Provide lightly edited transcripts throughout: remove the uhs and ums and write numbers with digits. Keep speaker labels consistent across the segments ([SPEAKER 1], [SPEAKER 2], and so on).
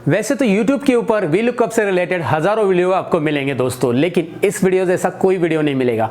[SPEAKER 1] वैसे तो YouTube के ऊपर VLOOKUP से रिलेटेड हजारों वीडियो आपको मिलेंगे दोस्तों, लेकिन इस वीडियो जैसा कोई वीडियो नहीं मिलेगा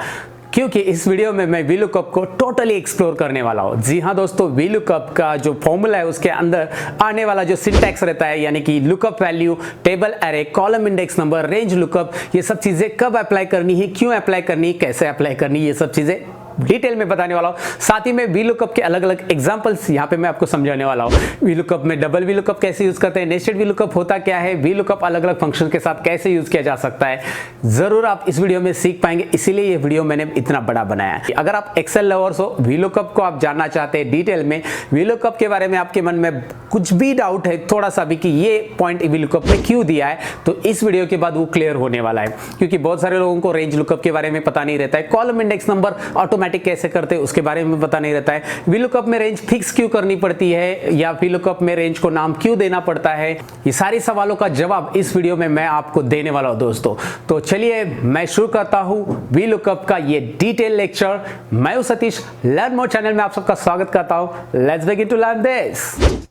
[SPEAKER 1] क्योंकि इस वीडियो में मैं VLOOKUP को टोटली एक्सप्लोर करने वाला हूँ। जी हाँ दोस्तों, VLOOKUP का जो फॉर्मूला है उसके अंदर आने वाला जो सिंटैक्स रहता है, यानी कि lookup value, table array, column index number, range lookup, ये सब चीजें कब अप्लाई करनी है, क्यों अप्लाई करनी है, कैसे अप्लाई करनी है, ये सब चीजें डिटेल में बताने वाला हूँ। साथ ही में VLOOKUP के अलग अलग एग्जांपल्स यहाँ पे मैं आपको समझाने वाला हूँ। VLOOKUP में डबल VLOOKUP कैसे यूज करते हैं, नेस्टेड VLOOKUP होता क्या है, VLOOKUP अलग अलग फंक्शन के साथ कैसे यूज किया जा सकता है, जरूर आप इस वीडियो में सीख पाएंगे, इसीलिए ये वीडियो मैंने इतना बड़ा बनाया है। अगर आप एक्सेल लवर्स हो, VLOOKUP को आप जानना चाहते हैं डिटेल में, VLOOKUP के बारे में आपके मन में कुछ भी डाउट है थोड़ा सा भी कि ये पॉइंट VLOOKUP में क्यों दिया है, तो इस वीडियो के बाद वो क्लियर होने वाला है। क्योंकि बहुत सारे लोगों को रेंज लुकअप के बारे में पता नहीं रहता है, कॉलम इंडेक्स नंबर ऑटोमेटिक कैसे करते हैं उसके बारे में पता नहीं रहता है, VLOOKUP में रेंज फिक्स क्यों करनी पड़ती है, या VLOOKUP में रेंज को नाम क्यों देना पड़ता है, ये सारी सवालों का जवाब इस वीडियो में मैं आपको देने वाला हूं दोस्तों। तो चलिए मैं शुरू करता हूं VLOOKUP का ये डिटेल लेक्चर। मैं हूं सतीश, लर्न मोर चैनल में आप सबका स्वागत करता हूं। Let's begin to learn this.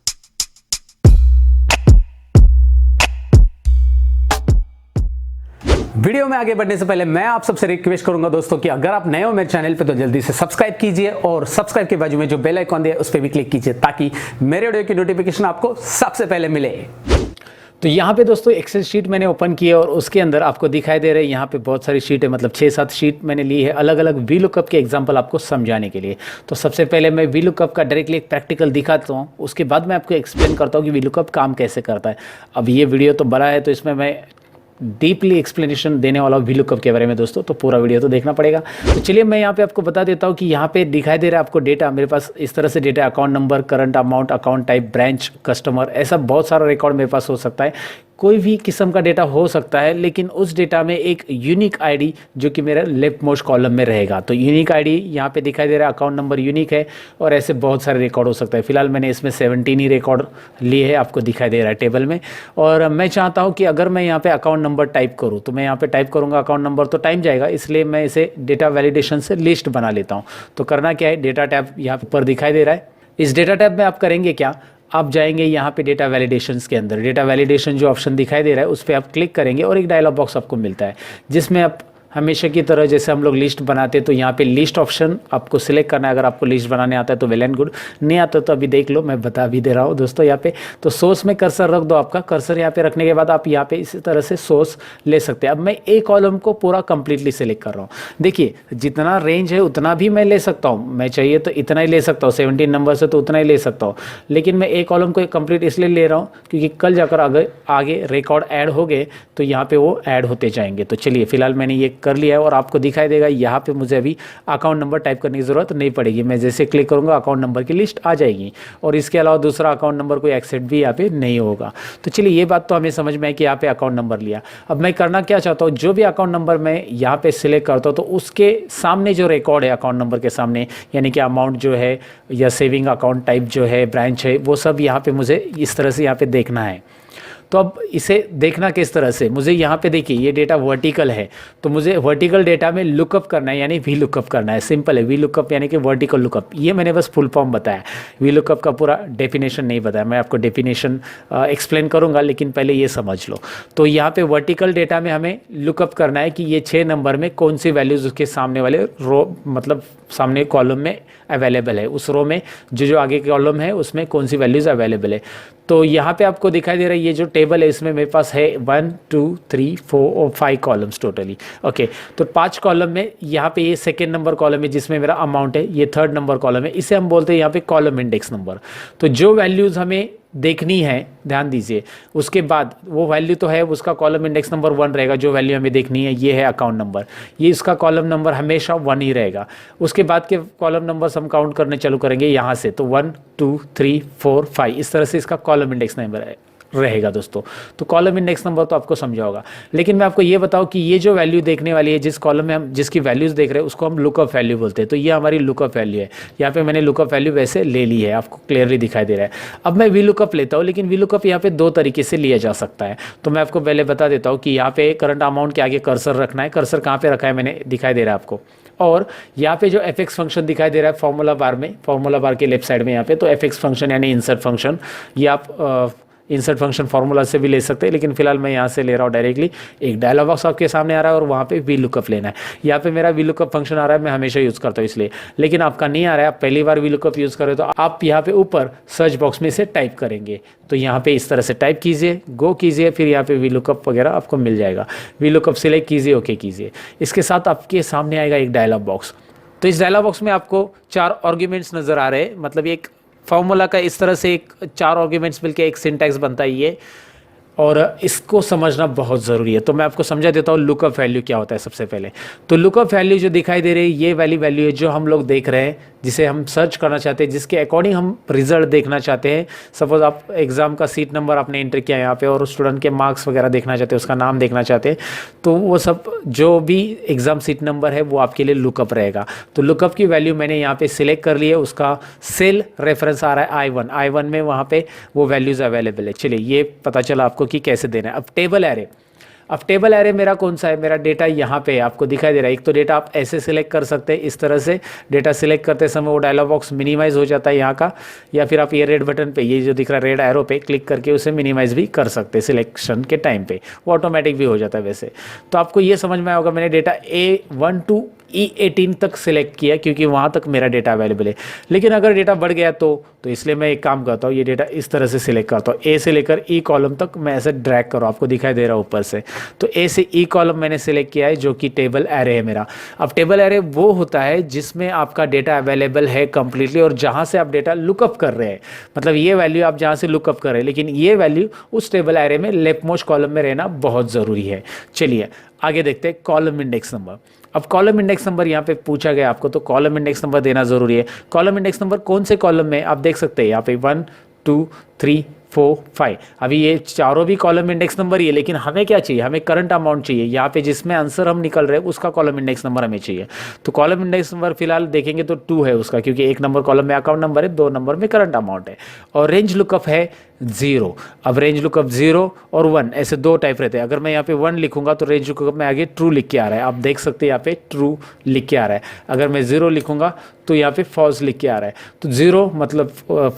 [SPEAKER 1] Video में आगे बढ़ने से पहले मैं आप सबसे रिक्वेस्ट करूंगा दोस्तों कि अगर आप नए हो मेरे चैनल पे तो जल्दी से सब्सक्राइब कीजिए और सब्सक्राइब के बाजू में जो बेल आइकॉन दिया है उस पर भी क्लिक कीजिए ताकि मेरे वीडियो की नोटिफिकेशन आपको सबसे पहले मिले।
[SPEAKER 2] तो यहाँ पे दोस्तों एक्सेल शीट मैंने ओपन की है और उसके अंदर आपको दिखाई दे रहे हैं यहाँ पे बहुत सारी शीट है, मतलब 6-7 शीट मैंने ली है अलग अलग VLOOKUP के एग्जांपल आपको समझाने के लिए। तो सबसे पहले मैं VLOOKUP का डायरेक्टली एक प्रैक्टिकल दिखाता हूँ, उसके बाद मैं आपको एक्सप्लेन करता हूँ कि VLOOKUP काम कैसे करता है। अब ये वीडियो तो बड़ा है तो इसमें मैं डीपली एक्सप्लेनेशन देने वाला हूँ VLOOKUP के बारे में दोस्तों, तो पूरा वीडियो तो देखना पड़ेगा। तो चलिए मैं यहाँ पे आपको बता देता हूँ कि यहाँ पे दिखाई दे रहा है आपको डेटा, मेरे पास इस तरह से डेटा है, account number, current amount, account type, branch, customer, ऐसा बहुत सारा रिकॉर्ड मेरे पास हो सकता है, कोई भी किस्म का डेटा हो सकता है, लेकिन उस डेटा में एक यूनिक आईडी जो कि मेरा लेफ्ट मोस्ट कॉलम में रहेगा। तो यूनिक आईडी यहाँ पे दिखाई दे रहा है, अकाउंट नंबर यूनिक है और ऐसे बहुत सारे रिकॉर्ड हो सकता है। फिलहाल मैंने इसमें 17 ही रिकॉर्ड लिए है, आपको दिखाई दे रहा है टेबल में। और मैं चाहता हूँ कि अगर मैं यहाँ पे अकाउंट नंबर टाइप करूँ तो मैं यहाँ पे टाइप करूँगा अकाउंट नंबर तो टाइम जाएगा, इसलिए मैं इसे डेटा वैलिडेशन से लिस्ट बना लेता हूँ। तो करना क्या है, डेटा टैब यहाँ पर दिखाई दे रहा है, इस डेटा टैब में आप करेंगे क्या, आप जाएंगे यहाँ पे डेटा वैलिडेशंस के अंदर, डेटा वैलिडेशन जो ऑप्शन दिखाई दे रहा है उस पर आप क्लिक करेंगे और एक डायलॉग बॉक्स आपको मिलता है जिसमें आप हमेशा की तरह जैसे हम लोग लिस्ट बनाते हैं तो यहाँ पे लिस्ट ऑप्शन आपको सिलेक्ट करना है। अगर आपको लिस्ट बनाने आता है तो वेल एंड गुड, नहीं आता तो अभी देख लो, मैं बता भी दे रहा हूँ दोस्तों। यहाँ पे तो सोर्स में कर्सर रख दो, आपका कर्सर यहाँ पे रखने के बाद आप यहाँ पे इसी तरह से सोर्स ले सकते हैं। अब मैं एक कॉलम को पूरा कंप्लीटली सिलेक्ट कर रहा हूँ, देखिए जितना रेंज है उतना भी मैं ले सकता हूँ, मैं चाहिए तो इतना ही ले सकता हूँ, 17 नंबर से तो उतना ही ले सकता हूँ, लेकिन मैं एक कॉलम को कंप्लीट इसलिए ले रहा हूँ क्योंकि कल जाकर आगे रिकॉर्ड ऐड हो गए तो यहाँ पे वो ऐड होते जाएंगे। तो चलिए फिलहाल मैंने ये कर लिया है और आपको दिखाई देगा यहाँ पे मुझे अभी अकाउंट नंबर टाइप करने की ज़रूरत नहीं पड़ेगी, मैं जैसे क्लिक करूँगा अकाउंट नंबर की लिस्ट आ जाएगी और इसके अलावा दूसरा अकाउंट नंबर कोई एक्सेप्ट भी यहाँ पे नहीं होगा। तो चलिए ये बात तो हमें समझ में है कि यहाँ पे अकाउंट नंबर लिया। अब मैं करना क्या चाहता हूँ, जो भी अकाउंट नंबर मैं यहाँ पे सिलेक्ट करता हूँ तो उसके सामने जो रिकॉर्ड है अकाउंट नंबर के सामने, यानी कि अमाउंट जो है या सेविंग अकाउंट टाइप जो है, ब्रांच है, वो सब यहाँ पे मुझे इस तरह से यहाँ पे देखना है। तो अब इसे देखना किस तरह से, मुझे यहाँ पे देखिए ये डेटा वर्टिकल है तो मुझे वर्टिकल डेटा में लुकअप करना है, यानी VLOOKUP करना है। सिंपल है, VLOOKUP यानी कि वर्टिकल लुकअप। ये मैंने बस फुल फॉर्म बताया, VLOOKUP का पूरा डेफिनेशन नहीं बताया, मैं आपको डेफिनेशन एक्सप्लेन करूँगा, लेकिन पहले ये समझ लो। तो यहाँ पे वर्टिकल डेटा में हमें लुकअप करना है कि ये 6 नंबर में कौन सी वैल्यूज़ उसके सामने वाले रो, मतलब सामने कॉलम में अवेलेबल है, उस रो में जो आगे कॉलम है उसमें कौन सी वैल्यूज़ अवेलेबल है। तो यहाँ पे आपको दिखाई दे रहा है ये जो टेबल है इसमें मेरे पास है 1 2 3 4 और 5 कॉलम्स टोटली। ओके, तो 5 कॉलम में यहाँ पे ये सेकेंड नंबर कॉलम है जिसमें मेरा अमाउंट है, ये थर्ड नंबर कॉलम है, इसे हम बोलते हैं यहाँ पे कॉलम इंडेक्स नंबर। तो जो वैल्यूज़ हमें देखनी है, ध्यान दीजिए, उसके बाद वो वैल्यू तो है उसका कॉलम इंडेक्स नंबर 1 रहेगा, जो वैल्यू हमें देखनी है ये है अकाउंट नंबर, ये इसका कॉलम नंबर हमेशा 1 ही रहेगा। उसके बाद के कॉलम नंबर्स हम काउंट करने चालू करेंगे यहाँ से, तो 1 2 3 4 5 इस तरह से इसका कॉलम इंडेक्स नंबर है रहेगा दोस्तों। तो कॉलम इंडेक्स नंबर तो आपको समझा होगा, लेकिन मैं आपको ये बताऊं कि ये जो वैल्यू देखने वाली है, जिस कॉलम में हम जिसकी वैल्यूज़ देख रहे हैं उसको हम लुकअप वैल्यू बोलते हैं। तो ये हमारी लुकअप वैल्यू है, यहाँ पे मैंने लुकअप वैल्यू वैसे ले ली है, आपको क्लियरली दिखाई दे रहा है। अब मैं VLOOKUP लेता हूँ, लेकिन VLOOKUP यहाँ पे 2 तरीके से लिया जा सकता है। तो मैं आपको पहले बता देता हूँ कि यहाँ पे करंट अमाउंट के आगे कर्सर रखना है, कर्सर कहाँ पे रखा है मैंने दिखाई दे रहा है आपको, और यहाँ पे जो fx फंक्शन दिखाई दे रहा है फॉर्मूला बार में, फॉर्मूला बार के लेफ्ट साइड में यहाँ पे, तो fx फंक्शन यानी इंसर्ट फंक्शन, ये आप इंसर्ट फंक्शन फार्मूला से भी ले सकते हैं, लेकिन फिलहाल मैं यहाँ से ले रहा हूँ डायरेक्टली। एक डायलॉग बॉक्स आपके सामने आ रहा है और वहाँ पे वी लुकअप लेना है। यहाँ पे मेरा वी लुकअप फंक्शन आ रहा है, मैं हमेशा यूज़ करता हूँ इसलिए, लेकिन आपका नहीं आ रहा है, आप पहली बार वी लुकअप यूज़ कर रहे हो तो आप यहाँ पे ऊपर सर्च बॉक्स में से टाइप करेंगे। तो यहाँ पे इस तरह से टाइप कीजिए, गो कीजिए, फिर यहाँ पे वी लुकअप वगैरह आपको मिल जाएगा। वी लुकअप सिलेक्ट कीजिए, ओके कीजिए। इसके साथ आपके सामने आएगा एक डायलॉग बॉक्स। तो इस डायलॉग बॉक्स में आपको 4 आर्ग्यूमेंट्स नज़र आ रहे हैं, मतलब एक फार्मूला का इस तरह से एक 4 आर्ग्यूमेंट्स मिलके एक सिंटैक्स बनता है ये, और इसको समझना बहुत ज़रूरी है। तो मैं आपको समझा देता हूँ लुकअप वैल्यू क्या होता है। सबसे पहले तो लुकअप वैल्यू जो दिखाई दे रही है ये वाली वैल्यू है जो हम लोग देख रहे हैं, जिसे हम सर्च करना चाहते हैं, जिसके अकॉर्डिंग हम रिजल्ट देखना चाहते हैं। सपोज आप एग्ज़ाम का सीट नंबर आपने एंटर किया यहाँ पे और स्टूडेंट के मार्क्स वगैरह देखना चाहते हैं, उसका नाम देखना चाहते हैं, तो वो सब जो भी एग्ज़ाम सीट नंबर है वो आपके लिए लुकअप रहेगा। तो लुकअप की वैल्यू मैंने यहाँ पे सिलेक्ट कर ली है, उसका सेल रेफरेंस आ रहा है I1 में, वहाँ पे वो वैल्यूज़ अवेलेबल है। चलिए ये पता चला आपको कि कैसे देना है। अब टेबल एरे मेरा कौन सा है, मेरा डेटा यहाँ पे आपको दिखाई दे रहा है। एक तो डेटा आप ऐसे सिलेक्ट कर सकते हैं, इस तरह से डेटा सिलेक्ट करते समय वो डायलॉग बॉक्स मिनिमाइज हो जाता है यहाँ का, या फिर आप ये रेड बटन पे, ये जो दिख रहा है रेड एरो पे क्लिक करके उसे मिनिमाइज भी कर सकते हैं सिलेक्शन के टाइम पे, वो ऑटोमेटिक भी हो जाता है वैसे। तो आपको ये समझ में आया होगा, मैंने डेटा A1 to E18 तक सिलेक्ट किया क्योंकि वहाँ तक मेरा डेटा अवेलेबल है। लेकिन अगर डेटा बढ़ गया तो इसलिए मैं एक काम करता हूँ, ये डेटा इस तरह से सिलेक्ट करता हूँ, ए से लेकर ई कॉलम तक मैं ऐसे ड्रैग करूँ, आपको दिखाई दे रहा है ऊपर से। तो ए से ई कॉलम मैंने सिलेक्ट किया है जो कि टेबल एरे है मेरा। अब टेबल एरे वो होता है जिसमें आपका डेटा अवेलेबल है कंप्लीटली और जहाँ से आप डेटा लुकअप कर रहे हैं, मतलब ये वैल्यू आप जहाँ से लुकअप कर रहे हैं, लेकिन ये वैल्यू उस टेबल एरे में लेफ्ट मोस्ट कॉलम में रहना बहुत ज़रूरी है। चलिए आगे देखते हैं कॉलम इंडेक्स नंबर। अब कॉलम इंडेक्स नंबर यहाँ पे पूछा गया आपको, तो कॉलम इंडेक्स नंबर देना ज़रूरी है। कॉलम इंडेक्स नंबर कौन से कॉलम में आप देख सकते हैं यहाँ पे 1 2 3 4 5, अभी ये चारों भी कॉलम इंडेक्स नंबर ही है, लेकिन हमें क्या चाहिए, हमें करंट अमाउंट चाहिए। यहाँ पे जिसमें आंसर हम निकल रहे हैं उसका कॉलम इंडेक्स नंबर हमें चाहिए। तो कॉलम इंडेक्स नंबर फिलहाल देखेंगे तो 2 है उसका, क्योंकि 1 नंबर कॉलम में अकाउंट नंबर है, 2 नंबर में करंट अमाउंट है। और रेंज लुकअप है 0। अब रेंज लुकअप 0 और 1 ऐसे 2 टाइप रहते हैं। अगर मैं यहाँ पे 1 लिखूंगा तो रेंज लुकअप में आगे ट्रू लिख के आ रहा है, आप देख सकते हैं यहाँ पे ट्रू लिख के आ रहा है। अगर मैं 0 लिखूंगा तो यहाँ पे फॉल्स लिख के आ रहा है। तो 0 मतलब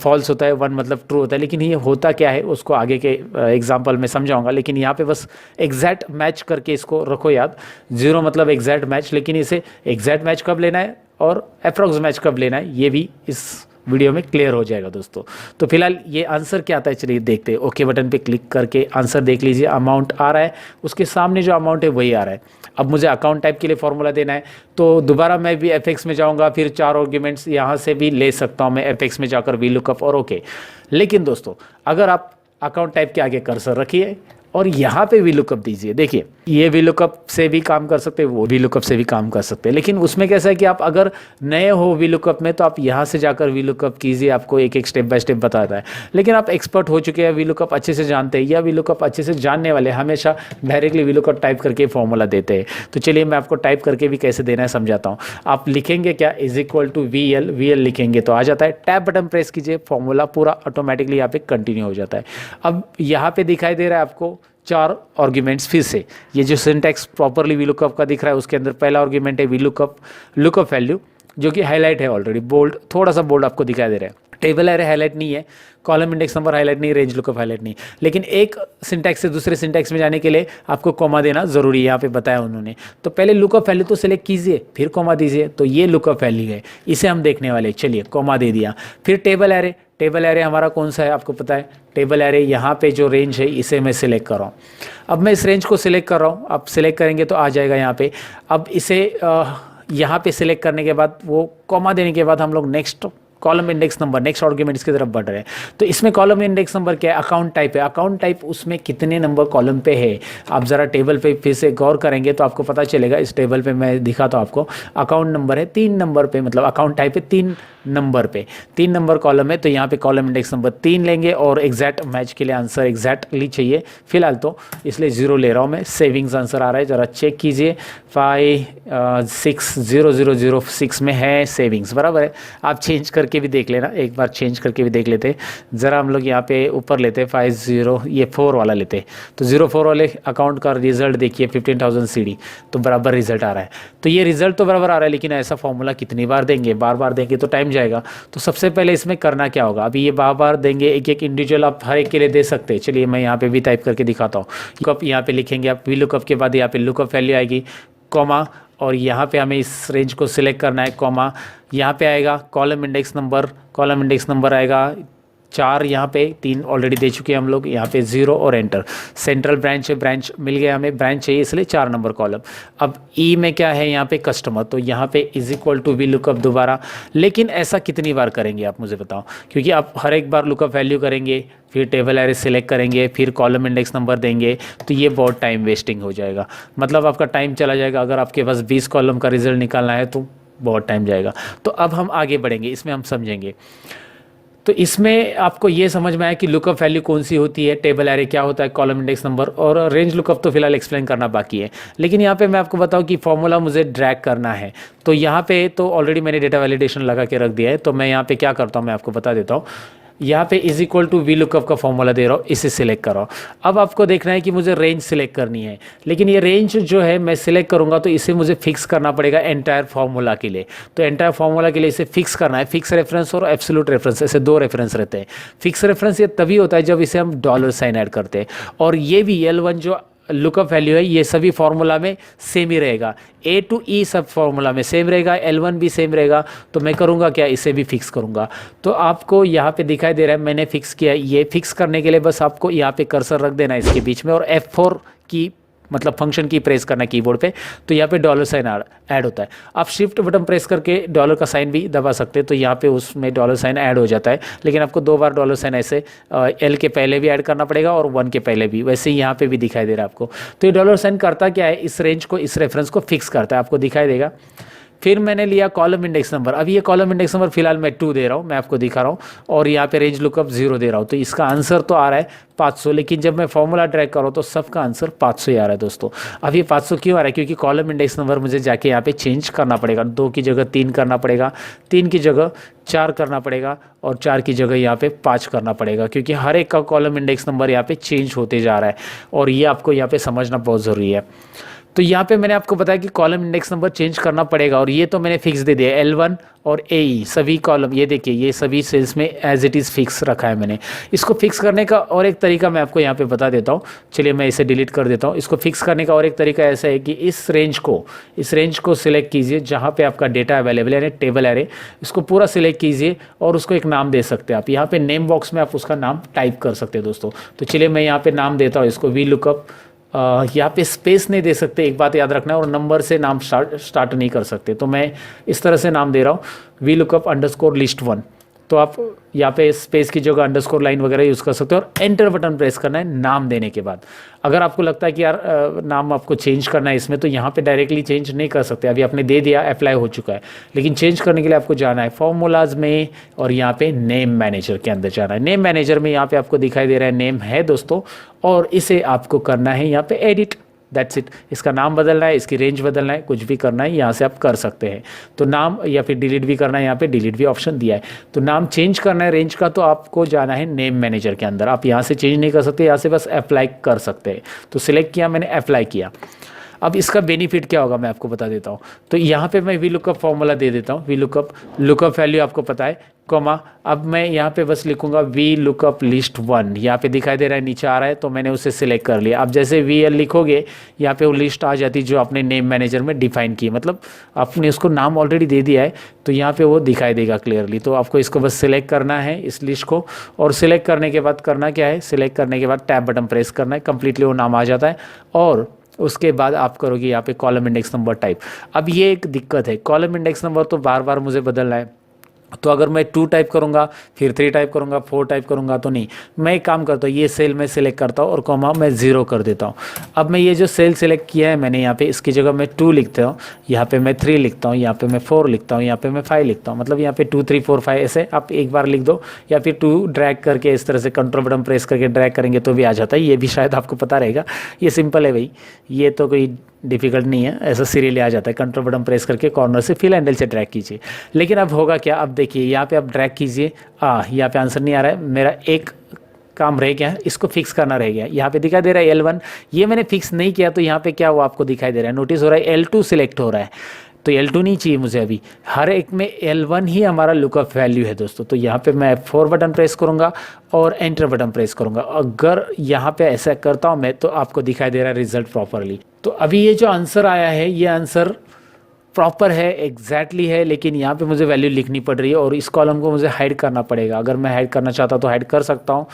[SPEAKER 2] फॉल्स होता है, 1 मतलब ट्रू होता है। लेकिन ये होता क्या है उसको आगे के एग्जाम्पल में समझाऊंगा, लेकिन यहाँ पे बस एग्जैक्ट मैच करके इसको रखो याद। 0 मतलब एग्जैक्ट मैच, लेकिन इसे एग्जैक्ट मैच कब लेना है और अप्रॉक्स मैच कब लेना है ये भी इस वीडियो में क्लियर हो जाएगा दोस्तों। तो फिलहाल ये आंसर क्या आता है चलिए देखते हैं। ओके बटन पे क्लिक करके आंसर देख लीजिए, अमाउंट आ रहा है, उसके सामने जो अमाउंट है वही आ रहा है। अब मुझे अकाउंट टाइप के लिए फॉर्मूला देना है, तो दोबारा मैं भी एफएक्स में जाऊंगा, फिर 4 आर्ग्यूमेंट्स यहाँ से भी ले सकता हूँ मैं एफएक्स में जाकर वी लुकअप और ओके। लेकिन दोस्तों अगर आप अकाउंट टाइप के आगे कर्सर रखिए और यहाँ पे वी लुकअप दीजिए, देखिए ये वी लुकअप से भी काम कर सकते हैं, वो वी लुकअप से भी काम कर सकते हैं। लेकिन उसमें कैसा है कि आप अगर नए हो वी लुकअप में तो आप यहाँ से जाकर वी लुकअप कीजिए, आपको एक एक स्टेप बाय स्टेप बताता है। लेकिन आप एक्सपर्ट हो चुके हैं, वी लुकअप अच्छे से जानते हैं या वी लुकअप अच्छे से जानने वाले हमेशा डायरेक्टली वी लुकअप टाइप करके फॉर्मूला देते हैं। तो चलिए मैं आपको टाइप करके भी कैसे देना है समझाता हूँ। आप लिखेंगे क्या, = VL लिखेंगे तो आ जाता है। टैब बटन प्रेस कीजिए, फॉर्मूला पूरा ऑटोमेटिकली यहाँ पे कंटिन्यू हो जाता है। अब यहाँ पे दिखाई दे रहा है आपको 4 आर्ग्यूमेंट्स। फिर से ये जो सिंटैक्स प्रॉपरली वी लुकअप का दिख रहा है उसके अंदर पहला आर्ग्यूमेंट है वी लुकअप वैल्यू, जो कि हाईलाइट है ऑलरेडी, बोल्ड, थोड़ा सा बोल्ड आपको दिखाई दे रहा है। टेबल एरे हाईलाइट नहीं है, कॉलम इंडेक्स नंबर हाईलाइट नहीं, रेंज लुकअप हाईलाइट नहीं। लेकिन एक सिंटैक्स से दूसरे सिंटैक्स में जाने के लिए आपको कॉमा देना जरूरी है, यहाँ पे बताया उन्होंने। तो पहले लुकअप वैल्यू तो सिलेक्ट कीजिए, फिर कॉमा दीजिए। तो ये लुकअप वैल्यू है, इसे हम देखने वाले। चलिए कॉमा दे दिया। फिर टेबल एरे हमारा कौन सा है आपको पता है, टेबल एरे यहाँ पे जो रेंज है इसे मैं सिलेक्ट कर रहा हूँ। अब मैं इस रेंज को सिलेक्ट कर रहा हूँ, आप सिलेक्ट करेंगे तो आ जाएगा यहाँ पे। अब इसे यहाँ पे सिलेक्ट करने के बाद वो कॉमा देने के बाद हम लोग next column index number, next arguments की तरफ बढ़ रहे हैं। तो इसमें कॉलम इंडेक्स नंबर क्या है, अकाउंट टाइप है। अकाउंट टाइप उसमें कितने नंबर कॉलम पे है, आप ज़रा टेबल पे फिर से गौर करेंगे तो आपको पता चलेगा। इस टेबल पे मैं दिखाता हूँ आपको, अकाउंट नंबर है 3 नंबर पे, मतलब अकाउंट टाइप है 3 नंबर पे, 3 नंबर कॉलम है। तो यहाँ पे कॉलम इंडेक्स नंबर 3 लेंगे और एग्जैक्ट मैच के लिए आंसर एग्जैक्टली चाहिए फिलहाल, तो इसलिए 0 ले रहा हूँ मैं। सेविंग्स आंसर आ रहा है, ज़रा चेक कीजिए, 560006 में है सेविंग्स, बराबर है। आप चेंज करके भी देख लेना, एक बार चेंज करके भी देख लेते। ज़रा हम लोग यहाँ पे ऊपर लेते 50, ये 4 वाला लेते, तो 04 वाले अकाउंट का रिजल्ट देखिए 15,000 CD, तो बराबर रिजल्ट आ रहा है। तो ये रिजल्ट तो बराबर आ रहा है, लेकिन ऐसा फॉर्मूला कितनी बार देंगे, बार बार देंगे तो टाइम जाएगा। तो सबसे पहले इसमें करना क्या होगा, अभी ये बार बार देंगे, एक एक इंडिविजुअल आप हर एक के लिए दे सकते हैं। चलिए मैं यहाँ पे भी टाइप करके दिखाता हूँ। लुकअप यहाँ पे लिखेंगे आप, वी लुकअप के बाद यहाँ पे लुकअप वैल्यू आएगी, कॉमा, और यहाँ पे हमें इस रेंज को सिलेक्ट करना है, कॉमा, यहाँ पे आएगा कॉलम इंडेक्स नंबर आएगा 4, यहाँ पे 3 ऑलरेडी दे चुके हैं हम लोग, यहाँ पे 0 और एंटर। सेंट्रल ब्रांच है, ब्रांच मिल गया हमें, ब्रांच चाहिए इसलिए 4 नंबर कॉलम। अब ई में क्या है, यहाँ पे कस्टमर, तो यहाँ पे is equal to V lookup दोबारा। लेकिन ऐसा कितनी बार करेंगे आप मुझे बताओ, क्योंकि आप हर एक बार लुकअप वैल्यू करेंगे, फिर टेबल एरे सिलेक्ट करेंगे, फिर कॉलम इंडेक्स नंबर देंगे, तो ये बहुत टाइम वेस्टिंग हो जाएगा। मतलब आपका टाइम चला जाएगा। अगर आपके पास 20 कॉलम का रिजल्ट निकालना है तो बहुत टाइम जाएगा। तो अब हम आगे बढ़ेंगे, इसमें हम समझेंगे। तो इसमें आपको ये समझ में आया कि लुकअप वैल्यू कौन सी होती है, टेबल एरे क्या होता है, कॉलम इंडेक्स नंबर, और रेंज लुकअप तो फिलहाल एक्सप्लेन करना बाकी है। लेकिन यहाँ पे मैं आपको बताऊँ कि फॉर्मूला मुझे ड्रैग करना है, तो यहाँ पे तो ऑलरेडी मैंने डेटा वैलिडेशन लगा के रख दिया है। तो मैं यहाँ पे क्या करता हूँ, मैं आपको बता देता हूँ। यहाँ पे is equal to V lookup का फॉर्मूला दे रहा हूँ, इसे सिलेक्ट कर रहा हूँ। अब आपको देखना है कि मुझे रेंज सिलेक्ट करनी है, लेकिन ये रेंज जो है मैं सिलेक्ट करूँगा तो इसे मुझे फिक्स करना पड़ेगा एंटायर फार्मूला के लिए। तो एंटायर फार्मूला के लिए इसे फिक्स करना है। फिक्स रेफरेंस और एब्सोल्यूट रेफरेंस, ऐसे 2 रेफरेंस रहते हैं। फिक्स रेफरेंस ये तभी होता है जब इसे हम डॉलर साइन ऐड करते हैं, और ये भी L1 जो लुकअप वैल्यू है ये सभी फार्मूला में सेम ही रहेगा। A to E सब फार्मूला में सेम रहेगा, L1 भी सेम रहेगा। तो मैं करूँगा क्या, इसे भी फिक्स करूँगा। तो आपको यहाँ पे दिखाई दे रहा है मैंने फिक्स किया। ये फिक्स करने के लिए बस आपको यहाँ पे कर्सर रख देना है इसके बीच में, और F4 की मतलब फंक्शन की प्रेस करना कीबोर्ड पे, तो यहाँ पे डॉलर साइन ऐड होता है। आप शिफ्ट बटन प्रेस करके डॉलर का साइन भी दबा सकते हैं, तो यहाँ पे उसमें डॉलर साइन ऐड हो जाता है। लेकिन आपको 2 बार डॉलर साइन ऐसे एल के पहले भी ऐड करना पड़ेगा और 1 के पहले भी, वैसे ही यहाँ पे भी दिखाई दे रहा है आपको। तो ये डॉलर साइन करता क्या है, इस रेंज को, इस रेफरेंस को फिक्स करता है, आपको दिखाई देगा। फिर मैंने लिया कॉलम इंडेक्स नंबर। अब ये कॉलम इंडेक्स नंबर फिलहाल मैं 2 दे रहा हूँ, मैं आपको दिखा रहा हूँ, और यहाँ पे रेंज लुकअप 0 दे रहा हूँ। तो इसका आंसर तो आ रहा है 500, लेकिन जब मैं फॉर्मूला ड्रैग करूँ तो सबका आंसर 500 ही आ रहा है दोस्तों। अब ये 500 क्यों आ रहा है, क्योंकि कॉलम इंडेक्स नंबर मुझे जाके यहाँ पे चेंज करना पड़ेगा। 2 की जगह 3 करना पड़ेगा, 3 की जगह 4 करना पड़ेगा, और 4 की जगह यहाँ पे 5 करना पड़ेगा, क्योंकि हर एक का कॉलम इंडेक्स नंबर यहाँ पे चेंज होते जा रहा है, और ये आपको यहाँ पे समझना बहुत ज़रूरी है। तो यहाँ पे मैंने आपको बताया कि कॉलम इंडेक्स नंबर चेंज करना पड़ेगा, और ये तो मैंने फिक्स दे दिया L1 और AE सभी कॉलम। ये देखिए ये सभी सेल्स में एज इट इज़ फिक्स रखा है मैंने। इसको फिक्स करने का और एक तरीका मैं आपको यहाँ पे बता देता हूँ। चलिए मैं इसे डिलीट कर देता हूँ। इसको फिक्स करने का और एक तरीका ऐसा है कि इस रेंज को सिलेक्ट कीजिए जहाँ पे आपका डेटा अवेलेबल है, यानी टेबल एरे, इसको पूरा सिलेक्ट कीजिए और उसको एक नाम दे सकते हैं आप। यहाँ पे नेम बॉक्स में आप उसका नाम टाइप कर सकते हैं दोस्तों। तो चलिए मैं यहाँ पे नाम देता हूँ इसको वी लुकअप। यहाँ पे स्पेस नहीं दे सकते, एक बात याद रखना है, और नंबर से नाम स्टार्ट नहीं कर सकते। तो मैं इस तरह से नाम दे रहा हूँ, वी लुकअप अंडरस्कोर लिस्ट 1। तो आप यहाँ पे स्पेस की जगह अंडरस्कोर लाइन वगैरह यूज़ कर सकते हो, और एंटर बटन प्रेस करना है नाम देने के बाद। अगर आपको लगता है कि यार नाम आपको चेंज करना है इसमें, तो यहाँ पे डायरेक्टली चेंज नहीं कर सकते। अभी आपने दे दिया, अप्लाई हो चुका है, लेकिन चेंज करने के लिए आपको जाना है फॉर्मूलाज में, और यहाँ पे नेम मैनेजर के अंदर जाना है। नेम मैनेजर में यहाँ पे आपको दिखाई दे रहा है नेम है दोस्तों, और इसे आपको करना है यहाँ पे एडिट, दैट्स इट। इसका नाम बदलना है, इसकी रेंज बदलना है, कुछ भी करना है यहाँ से आप कर सकते हैं। तो नाम या फिर डिलीट भी करना है, यहाँ पे डिलीट भी ऑप्शन दिया है। तो नाम चेंज करना है रेंज का, तो आपको जाना है नेम मैनेजर के अंदर। आप यहाँ से चेंज नहीं कर सकते, यहाँ से बस अप्लाई कर सकते हैं। तो सिलेक्ट किया मैंने, अप्लाई किया। अब इसका बेनिफिट क्या होगा मैं आपको बता देता हूँ। तो यहाँ पे मैं वी लुकअप फॉर्मूला दे देता हूँ, वी लुकअप वैल्यू आपको पता है, कॉमा। अब मैं यहाँ पे बस लिखूंगा वी लुकअप लिस्ट 1। यहाँ पे दिखाई दे रहा है, नीचे आ रहा है, तो मैंने उसे सिलेक्ट कर लिया। अब जैसे VL लिखोगे, यहाँ पे वो लिस्ट आ जाती जो आपने नेम मैनेजर में डिफाइन की, मतलब आपने उसको नाम ऑलरेडी दे दिया है, तो यहाँ पे वो दिखाई देगा क्लियरली। तो आपको इसको बस सिलेक्ट करना है इस लिस्ट को, और सिलेक्ट करने के बाद करना क्या है, सिलेक्ट करने के बाद टैब बटन प्रेस करना है, कंप्लीटली वो नाम आ जाता है। और उसके बाद आप करोगे यहाँ पे कॉलम इंडेक्स नंबर टाइप। अब ये एक दिक्कत है, कॉलम इंडेक्स नंबर तो बार बार मुझे बदलना है। तो अगर मैं 2 टाइप करूँगा, फिर 3 टाइप करूँगा, 4 टाइप करूँगा, तो नहीं। मैं एक काम करता हूँ, ये सेल में सिलेक्ट करता हूँ और कॉमा मैं 0 कर देता हूँ। अब मैं ये जो सेल सिलेक्ट किया है मैंने, यहाँ पे इसकी जगह मैं 2 लिखता हूँ, यहाँ पे मैं 3 लिखता हूँ, यहाँ पे मैं 4 लिखता हूँ, यहाँ पे मैं 5 लिखता हूँ। मतलब यहाँ पे 2 3 4 5 ऐसे आप एक बार लिख दो, या फिर 2 ड्रैग करके इस तरह से कंट्रोल बटन प्रेस करके ड्रैग करेंगे तो भी आ जाता है। ये भी शायद आपको पता रहेगा, ये सिंपल है भाई, ये तो कोई डिफिकल्ट नहीं है, ऐसा सीरियली आ जाता है। कंट्रोल बटन प्रेस करके कॉर्नर से फिल हैंडल से ड्रैग कीजिए। लेकिन अब होगा क्या, अब देखिए यहाँ पे आप ड्रैग कीजिए, यहाँ पे आंसर नहीं आ रहा है, मेरा एक काम रह गया है, इसको फिक्स करना रह गया। यहाँ पे दिखाई दे रहा है L1, ये मैंने फिक्स नहीं किया, तो यहाँ पे क्या हुआ आपको दिखाई दे रहा है, नोटिस हो रहा है L2 सिलेक्ट हो रहा है। तो L2 नहीं चाहिए मुझे अभी, हर एक में L1 ही हमारा लुकअप वैल्यू है दोस्तों। तो यहाँ पे मैं F4 बटन प्रेस करूँगा और एंटर बटन प्रेस करूँगा। अगर यहाँ पे ऐसा करता हूँ मैं तो आपको दिखाई दे रहा है रिजल्ट प्रॉपरली। तो अभी ये जो आंसर आया है ये आंसर प्रॉपर है, एग्जैक्टली है, लेकिन यहाँ पे मुझे वैल्यू लिखनी पड़ रही है और इस कॉलम को मुझे हाइड करना पड़ेगा। अगर मैं हाइड करना चाहता तो हाइड कर सकता हूँ,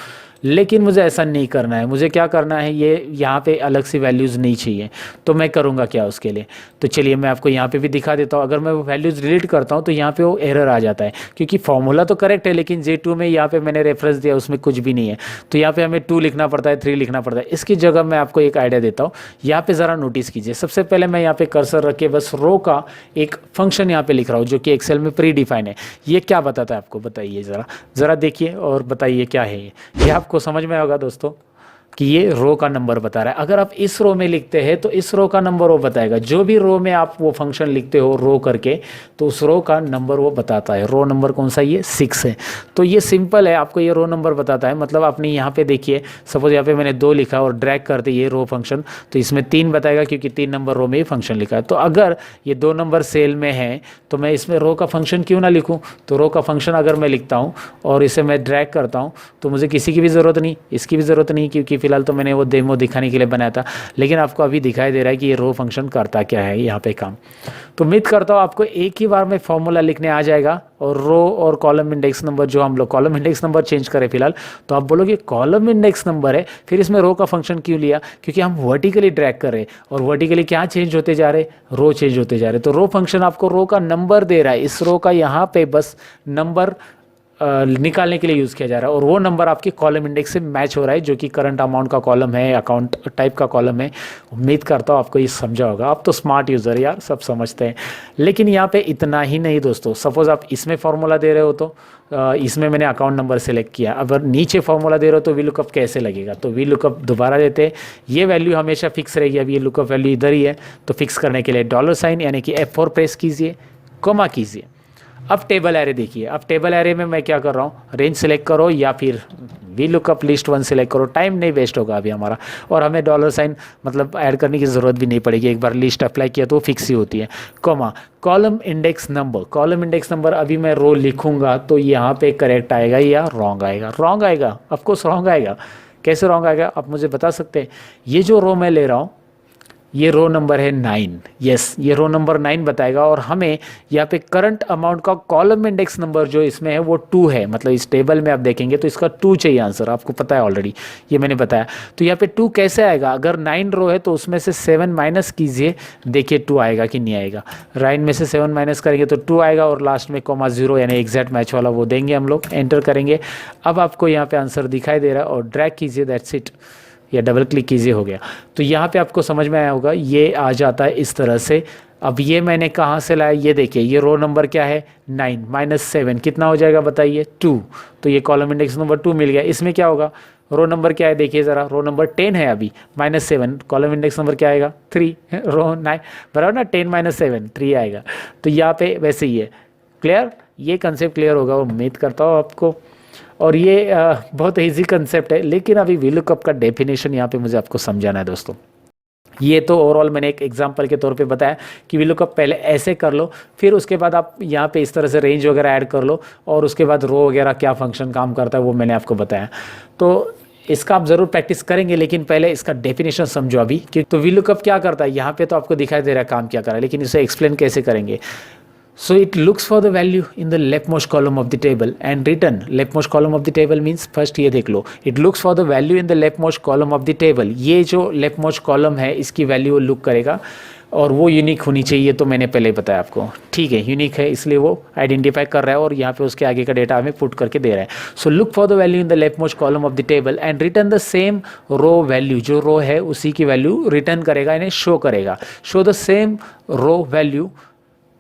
[SPEAKER 2] लेकिन मुझे ऐसा नहीं करना है। मुझे क्या करना है, ये यहाँ पे अलग सी वैल्यूज़ नहीं चाहिए, तो मैं करूँगा क्या उसके लिए। तो चलिए मैं आपको यहाँ पे भी दिखा देता हूँ। अगर मैं वो वैल्यूज़ डिलीट करता हूँ तो यहाँ पे वो एरर आ जाता है, क्योंकि फॉर्मूला तो करेक्ट है लेकिन J2 में यहाँ पे मैंने रेफरेंस दिया उसमें कुछ भी नहीं है। तो यहाँ पे हमें 2 लिखना पड़ता है, 3 लिखना पड़ता है। इसकी जगह मैं आपको एक आइडिया देता हूँ, यहाँ पे ज़रा नोटिस कीजिए। सबसे पहले मैं यहाँ पे कर्सर रख के बस रो का एक फंक्शन यहाँ पे लिख रहा हूँ जो कि एक्सेल में प्री डिफाइन है। ये क्या बताता है आपको, बताइए ज़रा देखिए और बताइए क्या है ये आपको समझ में होगा दोस्तों कि ये रो का नंबर बता रहा है। अगर आप इस रो में लिखते हैं तो इस रो का नंबर वो बताएगा। जो भी रो में आप वो फंक्शन लिखते हो रो करके, तो उस रो का नंबर वो बताता है। रो नंबर कौन सा, ये 6 है। तो ये सिंपल है, आपको ये रो नंबर बताता है। मतलब आपने यहाँ पे देखिए, सपोज यहाँ पे मैंने 2 लिखा और ड्रैग करते ये रो फंक्शन, तो इसमें 3 बताएगा क्योंकि 3 नंबर रो में ही फंक्शन लिखा है। तो अगर ये 2 नंबर सेल में है तो मैं इसमें रो का फंक्शन क्यों ना लिखूँ। तो रो का फंक्शन अगर मैं लिखता हूँ और इसे मैं ड्रैग करता हूँ तो मुझे किसी की भी ज़रूरत नहीं, इसकी भी ज़रूरत नहीं, क्योंकि फिलहाल तो मैंने वो डेमो दिखाने के लिए बनाया था। लेकिन आपको अभी दिखाई दे रहा है कि ये रो फंक्शन करता क्या है यहाँ पे काम। तो उम्मीद करता हूँ आपको एक ही बार में फॉर्मूला लिखने आ जाएगा। और रो और कॉलम इंडेक्स नंबर, जो हम लोग कॉलम इंडेक्स नंबर चेंज करें फिलहाल, तो आप बोलोगे कॉलम इंडेक्स नंबर है, फिर इसमें रो का फंक्शन क्यों लिया, क्योंकि हम वर्टिकली ड्रैग कर रहे हैं और वर्टिकली क्या चेंज होते जा रहे, रो चेंज होते जा रहे। तो रो फंक्शन आपको रो का नंबर दे रहा है, इस रो का यहाँ पे बस नंबर निकालने के लिए यूज़ किया जा रहा है और वो नंबर आपके कॉलम इंडेक्स से मैच हो रहा है, जो कि करंट अमाउंट का कॉलम है, अकाउंट टाइप का कॉलम है। उम्मीद करता हूँ आपको ये समझा होगा। आप तो स्मार्ट यूज़र यार, सब समझते हैं। लेकिन यहाँ पे इतना ही नहीं दोस्तों, सपोज आप इसमें फॉर्मूला दे रहे हो तो इसमें मैंने अकाउंट नंबर सेलेक्ट किया। अगर नीचे फॉर्मूला दे रहे हो तो वी लुकअप कैसे लगेगा, तो वी लुकअप दोबारा देते हैं। ये वैल्यू हमेशा फिक्स रहेगी। अब ये लुकअप वैल्यू इधर ही है, तो फिक्स करने के लिए $साइन यानी कि F4 प्रेस कीजिए, कॉमा कीजिए। अब टेबल एरे देखिए। अब टेबल एरे में मैं क्या कर रहा हूँ, रेंज सेलेक्ट करो या फिर वी लुकअप लिस्ट 1 सेलेक्ट करो। टाइम नहीं वेस्ट होगा अभी हमारा, और हमें $साइन मतलब ऐड करने की ज़रूरत भी नहीं पड़ेगी। एक बार लिस्ट अप्लाई किया तो फिक्स ही होती है। Comma column index number, column index number अभी मैं रो लिखूंगा तो यहाँ पे करेक्ट आएगा या रॉन्ग आएगा। रॉन्ग आएगा, ऑफकोर्स रॉन्ग आएगा। कैसे रॉन्ग आएगा आप मुझे बता सकते हैं। ये जो रो मैं ले रहा हूँ ये रो नंबर है 9, यस ये रो नंबर 9 बताएगा। और हमें यहाँ पे करंट अमाउंट का कॉलम इंडेक्स नंबर जो इसमें है वो 2 है। मतलब इस टेबल में आप देखेंगे तो इसका 2 चाहिए आंसर, आपको पता है ऑलरेडी, ये मैंने बताया। तो यहाँ पे 2 कैसे आएगा, अगर 9 रो है तो उसमें से 7 माइनस कीजिए, देखिए 2 आएगा कि नहीं आएगा। 9 में से 7 माइनस करेंगे तो 2 आएगा और लास्ट में $0 यानी एग्जैक्ट मैच वाला वो देंगे हम लोग, एंटर करेंगे। अब आपको यहाँ पे आंसर दिखाई दे रहा है और ड्रैग कीजिए, दैट्स इट, या डबल क्लिक कीजिए, हो गया। तो यहाँ पे आपको समझ में आया होगा, ये आ जाता है इस तरह से। अब ये मैंने कहाँ से लाया, ये देखिए ये रो नंबर क्या है 9 माइनस 7 कितना हो जाएगा बताइए 2। तो ये कॉलम इंडेक्स नंबर 2 मिल गया। इसमें क्या होगा, रो नंबर क्या है देखिए ज़रा, रो नंबर 10 है अभी, माइनस 7, कॉलम इंडेक्स नंबर क्या आएगा 3, रो 9 बराबर ना, 10 माइनस 7 3 आएगा। तो यहाँ पे वैसे ही है। क्लियर, ये कंसेप्ट क्लियर होगा उम्मीद करता हूँ आपको। और ये बहुत इजी कंसेप्ट है, लेकिन अभी वी लुकअप का डेफिनेशन यहाँ पे मुझे आपको समझाना है दोस्तों। ये तो ओवरऑल मैंने एक एग्जांपल के तौर पे बताया कि वी लुकअप पहले ऐसे कर लो, फिर उसके बाद आप यहाँ पे इस तरह से रेंज वगैरह ऐड कर लो, और उसके बाद रो वगैरह क्या फंक्शन काम करता है वो मैंने आपको बताया। तो इसका आप ज़रूर प्रैक्टिस करेंगे, लेकिन पहले इसका डेफिनेशन समझो अभी कि तो वी लुकअप क्या करता है। यहाँ पे तो आपको दिखाई दे रहा है काम क्या कर रहा है, लेकिन इसे एक्सप्लेन कैसे करेंगे। So it looks for the value in the leftmost column of the table and return, leftmost column of the table means first ये देख लो, it looks for the value in the leftmost column of the table। ये जो leftmost column है इसकी value look करेगा और वो unique होनी चाहिए, तो मैंने पहले ही बताया आपको, ठीक है यूनिक है इसलिए वो आइडेंटिफाई कर रहा है और यहाँ पे उसके आगे का डेटा हमें पुट करके दे रहा है। So look for the value in the leftmost column of the table and return the same row value, जो रो है उसी की वैल्यू रिटर्न करेगा, यानी शो करेगा। Show the same row value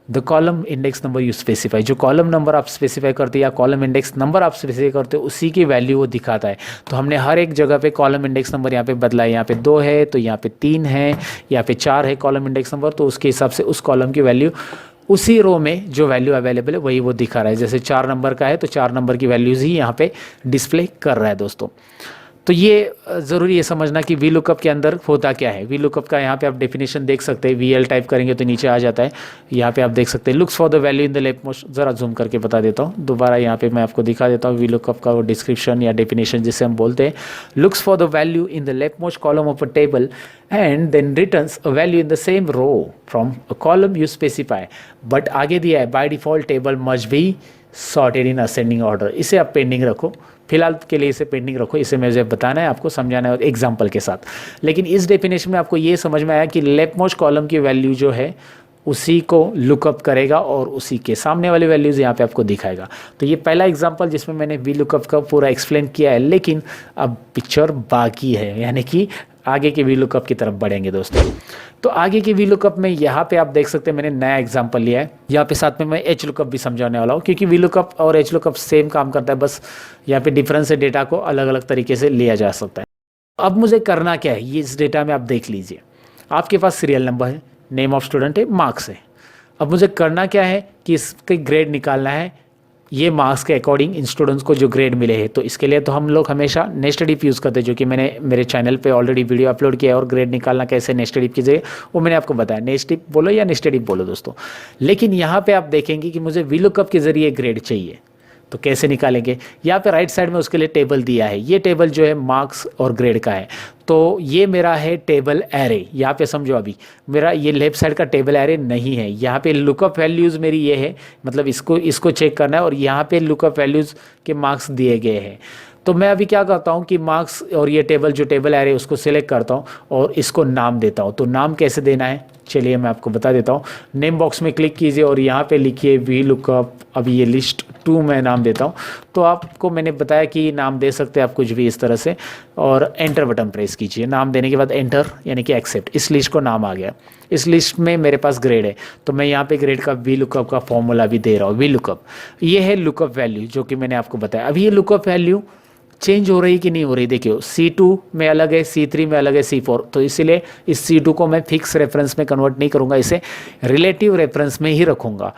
[SPEAKER 2] the column index number you specify, जो column number आप specify करते हैं या कॉलम इंडेक्स नंबर आप स्पेसिफाई करते हो उसी की वैल्यू वो दिखाता है। तो हमने हर एक जगह पे कॉलम इंडेक्स नंबर यहाँ पे बदला है, यहाँ पे 2 है तो यहाँ पे 3 है, यहाँ पे 4 है कॉलम इंडेक्स नंबर, तो उसके हिसाब से उस कॉलम की वैल्यू उसी रो में जो वैल्यू अवेलेबल है वही वो दिखा रहा है। जैसे 4 नंबर का है तो 4 नंबर की वैल्यूज़ ही यहाँ पे डिस्प्ले कर रहा है दोस्तों। तो ये ज़रूरी है समझना कि वी लुकअप के अंदर होता क्या है। वी लुकअप का यहाँ पे आप डेफिनेशन देख सकते हैं, VL टाइप करेंगे तो नीचे आ जाता है। यहाँ पे आप देख सकते हैं looks for the value in the left most, ज़रा जूम करके बता देता हूँ दोबारा, यहाँ पे मैं आपको दिखा देता हूँ वी लुकअप का वो डिस्क्रिप्शन या डेफिनेशन जिसे हम बोलते हैं। Looks for the value in the left most column of a table and then returns a value in the same row from a column you specify, but आगे दिया है by default table must be sorted in ascending order. इसे आप pending रखो, फिलहाल के लिए इसे पेंडिंग रखो, इसे मुझे बताना है, आपको समझाना है एग्जांपल के साथ। लेकिन इस डेफिनेशन में आपको ये समझ में आया कि लेफ्ट मोस्ट कॉलम की वैल्यू जो है उसी को लुकअप करेगा और उसी के सामने वाली वैल्यूज़ यहाँ पे आपको दिखाएगा। तो ये पहला एग्जांपल जिसमें मैंने वी लुकअप का पूरा एक्सप्लेन किया है, लेकिन अब पिक्चर बाकी है, यानी कि आगे के वी लुकअप की तरफ बढ़ेंगे दोस्तों। तो आगे के वी लुकअप में यहाँ पे आप देख सकते हैं मैंने नया एग्जांपल लिया है। यहाँ पे साथ में मैं एच लुकअप भी समझाने वाला हूँ, क्योंकि वी लुकअप और एच लुकअप सेम काम करता है, बस यहाँ पे डिफरेंस है, डेटा को अलग अलग तरीके से लिया जा सकता है। अब मुझे करना क्या है, ये इस डेटा में आप देख लीजिए, आपके पास सीरियल नंबर है, नेम ऑफ स्टूडेंट है, मार्क्स है। अब मुझे करना क्या है कि इसके ग्रेड निकालना है, ये मार्क्स के अकॉर्डिंग इन स्टूडेंट्स को जो ग्रेड मिले हैं। तो इसके लिए तो हम लोग हमेशा नेस्टेड इफ यूज़ करते हैं, जो कि मैंने मेरे चैनल पे ऑलरेडी वीडियो अपलोड किया है, और ग्रेड निकालना कैसे नेस्टेड इफ कीजिए वो मैंने आपको बताया। नेस्टेड इफ बोलो या नेस्टेड इफ बोलो दोस्तों, लेकिन यहाँ पे आप देखेंगे कि मुझे वी लुकअप के जरिए ग्रेड चाहिए, तो कैसे निकालेंगे। यहाँ पे राइट साइड में उसके लिए टेबल दिया है, ये टेबल जो है मार्क्स और ग्रेड का है। तो ये मेरा है टेबल एरे, यहाँ पे समझो अभी मेरा ये लेफ्ट साइड का टेबल एरे नहीं है, यहाँ पे लुकअप वैल्यूज़ मेरी ये है, मतलब इसको चेक करना है, और यहाँ पे लुकअप वैल्यूज़ के मार्क्स दिए गए हैं। तो मैं अभी क्या करता हूँ कि मार्क्स और ये टेबल जो टेबल एरे उसको सिलेक्ट करता हूँ और इसको नाम देता हूँ। तो नाम कैसे देना है चलिए मैं आपको बता देता हूँ। नेम बॉक्स में क्लिक कीजिए और यहाँ पे लिखिए वी लुकअप, अभी ये लिस्ट 2 मैं नाम देता हूँ। तो आपको मैंने बताया कि नाम दे सकते हैं आप कुछ भी इस तरह से, और एंटर बटन प्रेस कीजिए। नाम देने के बाद एंटर यानी कि एक्सेप्ट, इस लिस्ट को नाम आ गया। इस लिस्ट में मेरे पास ग्रेड है, तो मैं यहाँ पे ग्रेड का वी लुकअप का फॉर्मूला भी दे रहा हूँ। वी लुकअप ये है लुकअप वैल्यू जो कि मैंने आपको बताया। अभी ये लुकअप वैल्यू चेंज हो रही कि नहीं हो रही, देखियो C2 में अलग है, C3 में अलग है, C4, तो इसीलिए इस C2 को मैं फिक्स रेफरेंस में कन्वर्ट नहीं करूँगा, इसे रिलेटिव रेफरेंस में ही रखूँगा।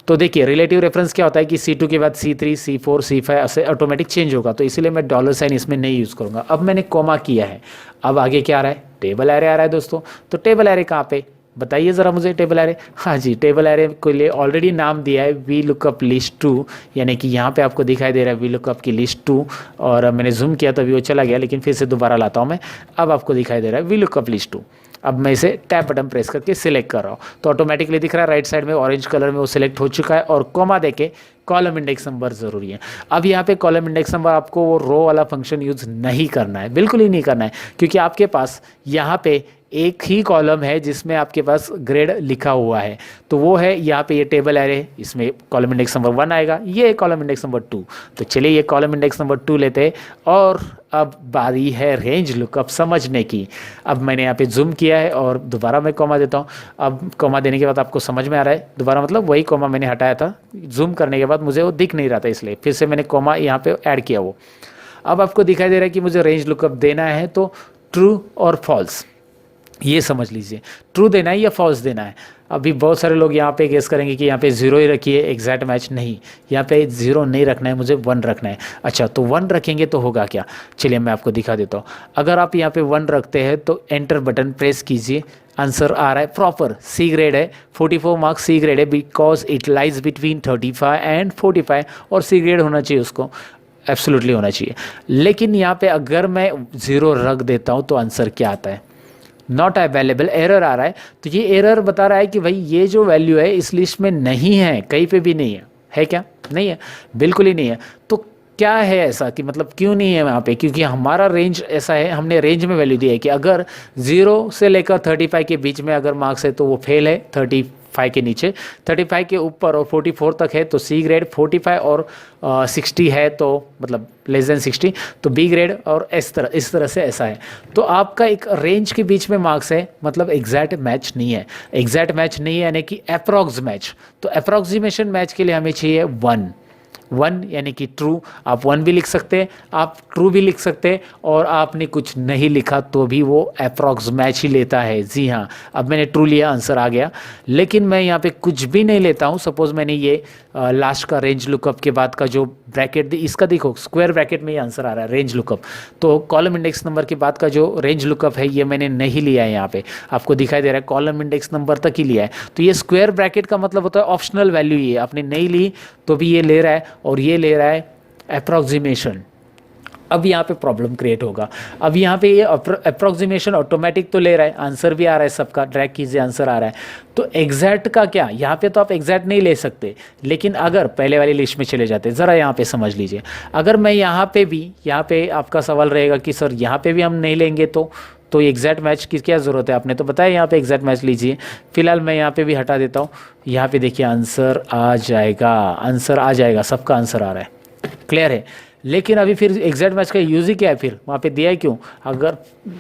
[SPEAKER 2] तो देखिए रिलेटिव रेफरेंस क्या होता है कि C2 के बाद C3, C4, C5 ऐसे ऑटोमेटिक चेंज होगा, तो इसीलिए मैं डॉलर साइन इसमें नहीं यूज़ करूँगा। अब मैंने कॉमा किया है, अब आगे क्या आ रहा है, टेबल एरे आ रहा है दोस्तों। तो टेबल एरे कहाँ पे बताइए ज़रा मुझे, टेबल एरे, हाँ जी टेबल एरे के लिए ऑलरेडी नाम दिया है वी लुकअप लिस्ट 2, यानी कि यहाँ पे आपको दिखाई दे रहा है वी लुकअप की लिस्ट 2, और मैंने जूम किया तो अभी वो चला गया, लेकिन फिर से दोबारा लाता हूँ मैं। अब आपको दिखाई दे रहा है वी लुकअप लिस्ट 2। अब मैं इसे टैब बटन प्रेस करके सिलेक्ट कर रहा हूँ, तो ऑटोमेटिकली दिख रहा है राइट साइड में ऑरेंज कलर में वो सिलेक्ट हो चुका है, और कॉमा देके कॉलम इंडेक्स नंबर ज़रूरी है। अब यहाँ पे कॉलम इंडेक्स नंबर आपको वो रो वाला फंक्शन यूज़ नहीं करना है, बिल्कुल ही नहीं करना है, क्योंकि आपके पास यहाँ पे एक ही कॉलम है जिसमें आपके पास ग्रेड लिखा हुआ है, तो वो है यहाँ पे ये टेबल एरे, इसमें कॉलम इंडेक्स नंबर 1 आएगा, ये कॉलम इंडेक्स नंबर 2। तो चलिए ये कॉलम इंडेक्स नंबर 2 लेते हैं, और अब बारी है रेंज लुकअप समझने की। अब मैंने यहाँ पे जूम किया है और दोबारा मैं कॉमा देता हूँ। अब कॉमा देने के बाद आपको समझ में आ रहा है, दोबारा मतलब वही कॉमा मैंने हटाया था, जूम करने के बाद मुझे वो दिख नहीं रहा था, इसलिए फिर से मैंने कॉमा यहाँ पे ऐड किया वो। अब आपको दिखाई दे रहा है कि मुझे रेंज लुकअप देना है, तो ट्रू और फॉल्स ये समझ लीजिए, ट्रू देना है या फॉल्स देना है। अभी बहुत सारे लोग यहाँ पे गेस करेंगे कि यहाँ पे 0 ही रखिए, एग्जैक्ट मैच नहीं, यहाँ पे 0 नहीं रखना है, मुझे 1 रखना है। अच्छा तो 1 रखेंगे तो होगा क्या, चलिए मैं आपको दिखा देता हूँ। अगर आप यहाँ पे 1 रखते हैं तो एंटर बटन प्रेस कीजिए, आंसर आ रहा है प्रॉपर सी ग्रेड है, 44 मार्क्स सी ग्रेड है, because it lies between 35 and 45, और सी ग्रेड होना चाहिए उसको, एब्सोल्युटली होना चाहिए। लेकिन यहाँ पे अगर मैं 0 रख देता हूँ तो आंसर क्या आता है, नॉट अवेलेबल, एरर आ रहा है। तो ये एरर बता रहा है कि भाई ये जो वैल्यू है इस लिस्ट में नहीं है, कहीं पे भी नहीं है क्या, नहीं है, बिल्कुल ही नहीं है। तो क्या है ऐसा कि मतलब क्यों नहीं है वहाँ पे, क्योंकि हमारा रेंज ऐसा है, हमने रेंज में वैल्यू दी है कि अगर 0 से लेकर 35 के बीच में अगर मार्क्स है तो वो फेल है, 35 के नीचे, 35 के ऊपर और 44 तक है तो सी ग्रेड, 45 और 60 है तो मतलब लेस देन 60 तो बी ग्रेड, और इस तरह से ऐसा है। तो आपका एक रेंज के बीच में मार्क्स है, मतलब एग्जैक्ट मैच नहीं है, एग्जैक्ट मैच नहीं है यानी कि अप्रॉक्स मैच। तो अप्रॉक्सीमेशन मैच के लिए हमें चाहिए 1, 1 यानी कि ट्रू, आप 1 भी लिख सकते हैं, आप ट्रू भी लिख सकते हैं, और आपने कुछ नहीं लिखा तो भी वो अप्रॉक्स मैच ही लेता है। जी हाँ, अब मैंने ट्रू लिया, आंसर आ गया। लेकिन मैं यहाँ पे कुछ भी नहीं लेता हूँ। सपोज मैंने ये लास्ट का रेंज लुकअप के बाद का जो ब्रैकेट इसका देखो स्क्वायर ब्रैकेट में ये आंसर आ रहा है रेंज लुकअप, तो कॉलम इंडेक्स नंबर के बाद का जो रेंज लुकअप है ये मैंने नहीं लिया है। यहाँ पे आपको दिखाई दे रहा है कॉलम इंडेक्स नंबर तक ही लिया है। तो ये स्क्वायर ब्रैकेट का मतलब होता है ऑप्शनल वैल्यू, ये आपने नहीं ली तो भी ये ले रहा है, और ये ले रहा है अप्रॉक्सीमेशन। अब यहाँ पे प्रॉब्लम क्रिएट होगा। अब यहाँ पे ये अप्रॉक्सीमेशन ऑटोमेटिक तो ले रहा है, आंसर भी आ रहा है सबका, ड्रैग कीजिए आंसर आ रहा है। तो एग्जैक्ट का क्या, यहाँ पे तो आप एग्जैक्ट नहीं ले सकते, लेकिन अगर पहले वाली लिस्ट में चले जाते, ज़रा यहाँ पे समझ लीजिए, अगर मैं यहाँ पे भी, यहाँ पे आपका सवाल रहेगा कि सर यहाँ पे भी हम नहीं लेंगे तो एग्जैक्ट मैच की क्या ज़रूरत है, आपने तो बताया यहाँ पे एग्जैक्ट मैच लीजिए। फिलहाल मैं यहाँ पे भी हटा देता हूँ, यहाँ पे देखिए आंसर आ जाएगा, आंसर आ जाएगा, सबका आंसर आ रहा है, क्लियर है। लेकिन अभी फिर एग्जैक्ट मैच का यूज़ ही क्या है, फिर वहाँ पे दिया है क्यों, अगर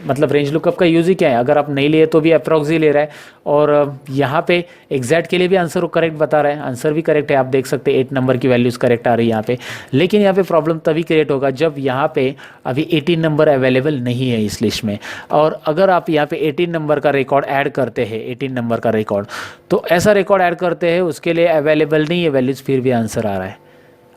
[SPEAKER 2] मतलब रेंज लुकअप का यूज़ ही क्या है, अगर आप नहीं लिए तो भी अप्रॉक्स ही ले रहा है, और यहाँ पे एग्जैक्ट के लिए भी आंसर वो करेक्ट बता रहा है, आंसर भी करेक्ट है, आप देख सकते हैं 8 नंबर की वैल्यूज़ करेक्ट आ रही है यहाँ पे। लेकिन यहाँ पे प्रॉब्लम तभी क्रिएट होगा जब यहाँ पे अभी 18 नंबर अवेलेबल नहीं है इस लिस्ट में, और अगर आप यहाँ पे 18 नंबर का रिकॉर्ड ऐड करते हैं, 18 नंबर का रिकॉर्ड, तो ऐसा रिकॉर्ड ऐड करते हैं उसके लिए अवेलेबल नहीं है वैल्यूज़, फिर भी आंसर आ रहा है।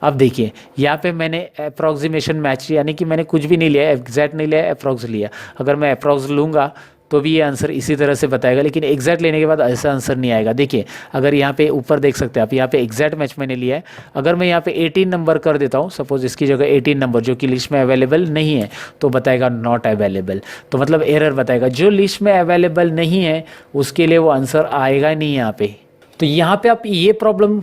[SPEAKER 2] अब देखिए यहाँ पे मैंने अप्रॉक्सीमेशन मैच, यानी कि मैंने कुछ भी नहीं लिया, एग्जैक्ट नहीं लिया, अप्रॉक्स लिया। अगर मैं अप्रॉक्स लूँगा तो भी ये आंसर इसी तरह से बताएगा, लेकिन एग्जैक्ट लेने के बाद ऐसा आंसर नहीं आएगा। देखिए अगर यहाँ पे ऊपर देख सकते हैं आप, यहाँ पे एग्जैक्ट मैच मैंने लिया है, अगर मैं यहाँ पे 18 नंबर कर देता हूँ, सपोज इसकी जगह 18 नंबर जो कि लिस्ट में अवेलेबल नहीं है, तो बताएगा नॉट अवेलेबल, तो मतलब एरर बताएगा, जो लिस्ट में अवेलेबल नहीं है उसके लिए वो आंसर आएगा नहीं यहाँ पे। तो यहाँ पे आप ये प्रॉब्लम,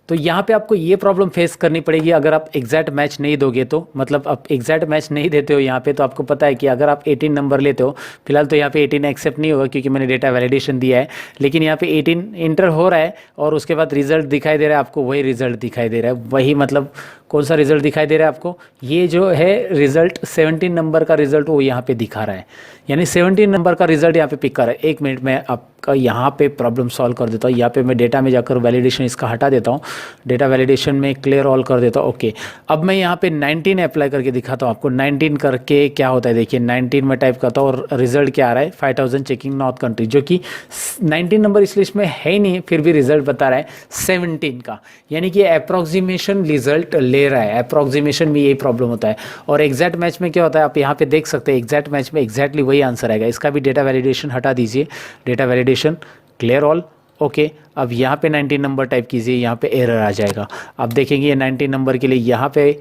[SPEAKER 2] तो यहाँ पे आपको ये प्रॉब्लम फेस करनी पड़ेगी अगर आप एग्जैक्ट मैच नहीं दोगे तो, मतलब आप एग्जैक्ट मैच नहीं देते हो यहाँ पे, तो आपको पता है कि अगर आप 18 नंबर लेते हो, फिलहाल तो यहाँ पे 18 एक्सेप्ट नहीं होगा क्योंकि मैंने डेटा वैलिडेशन दिया है, लेकिन यहाँ पे 18 इंटर हो रहा है और उसके बाद रिजल्ट दिखाई दे रहा है आपको, वही रिजल्ट दिखाई दे रहा है, वही मतलब कौन सा रिजल्ट दिखाई दे रहा है आपको, ये जो है रिजल्ट 17 नंबर का रिजल्ट वो यहाँ पे दिखा रहा है, यानी 17 नंबर का रिजल्ट यहाँ पे पिक कर रहा है। एक मिनट में आपका यहाँ पे प्रॉब्लम सॉल्व कर देता हूँ। यहाँ पे मैं डेटा में जाकर वैलिडेशन इसका हटा देता हूँ, डेटा वैलिडेशन में क्लियर ऑल कर देता हूँ। ओके, अब मैं यहाँ पे 19 अप्लाई करके दिखाता हूँ आपको। 19 करके क्या होता है, देखिए 19 में टाइप करता हूँ और रिजल्ट क्या आ रहा है, 5000 चेकिंग नॉर्थ कंट्री, जो कि 19 नंबर इस लिस्ट में है ही नहीं, फिर भी रिजल्ट बता रहा है 17 का, यानी कि अप्रॉक्सीमेशन रिजल्ट ले रहा है। अप्रॉक्सीमेशन में यही प्रॉब्लम होता है। और एग्जैक्ट मैच में क्या होता है, आप यहाँ पे देख सकते हैं, एग्जैक्ट मैच में एग्जैक्टली वही आंसर आएगा। इसका भी डेटा वैलिडेशन हटा दीजिए, data validation clear all. Okay, अब यहाँ पे 19 नंबर टाइप कीजिए, यहाँ पे एरर आ जाएगा। आप देखेंगे ये 19 नंबर के लिए यहाँ पे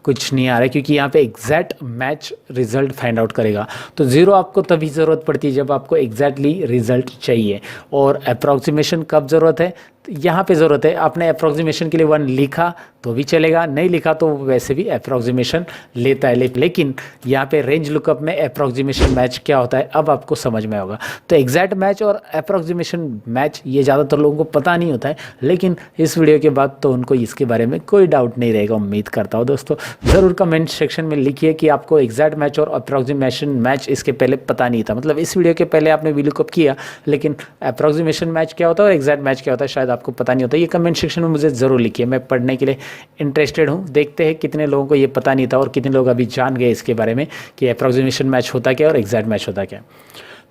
[SPEAKER 2] कुछ नहीं आ रहा है क्योंकि यहाँ पे exact match result find out करेगा। तो ज़ीरो आपको तभी ज़रूरत पड़ती है जब आपको एग्जैक्टली रिजल्ट चाहिए। और अप्रॉक्सीमेशन कब ज़रूरत है, यहाँ पे ज़रूरत है। आपने अप्रॉक्सीमेशन के लिए 1 लिखा तो भी चलेगा, नहीं लिखा तो वैसे भी अप्रॉक्सीमेशन लेता है। लेकिन यहाँ पे रेंज लुकअप में अप्रॉक्सीमेशन मैच क्या होता है अब आपको समझ में होगा। तो एग्जैक्ट मैच और अप्रॉक्सीमेशन मैच ये ज़्यादातर लोगों को पता नहीं होता है, लेकिन इस वीडियो के बाद तो उनको इसके बारे में कोई डाउट नहीं रहेगा, उम्मीद करता हूँ। दोस्तों ज़रूर कमेंट सेक्शन में लिखिए कि आपको एग्जैक्ट मैच और अप्रॉक्सीमेशन मैच इसके पहले पता नहीं था, मतलब इस वीडियो के पहले आपने वीलुकअप किया लेकिन अप्रॉक्सीमेशन मैच क्या होता है और एग्जैक्ट मैच क्या होता है शायद आपको पता नहीं होता। ये कमेंट सेक्शन में मुझे ज़रूर लिखिए, मैं पढ़ने के लिए इंटरेस्टेड हूँ। देखते हैं कितने लोगों को ये पता नहीं था और कितने लोग अभी जान गए इसके बारे में कि अप्रॉक्सीमेशन मैच होता क्या और एग्जैक्ट मैच होता क्या।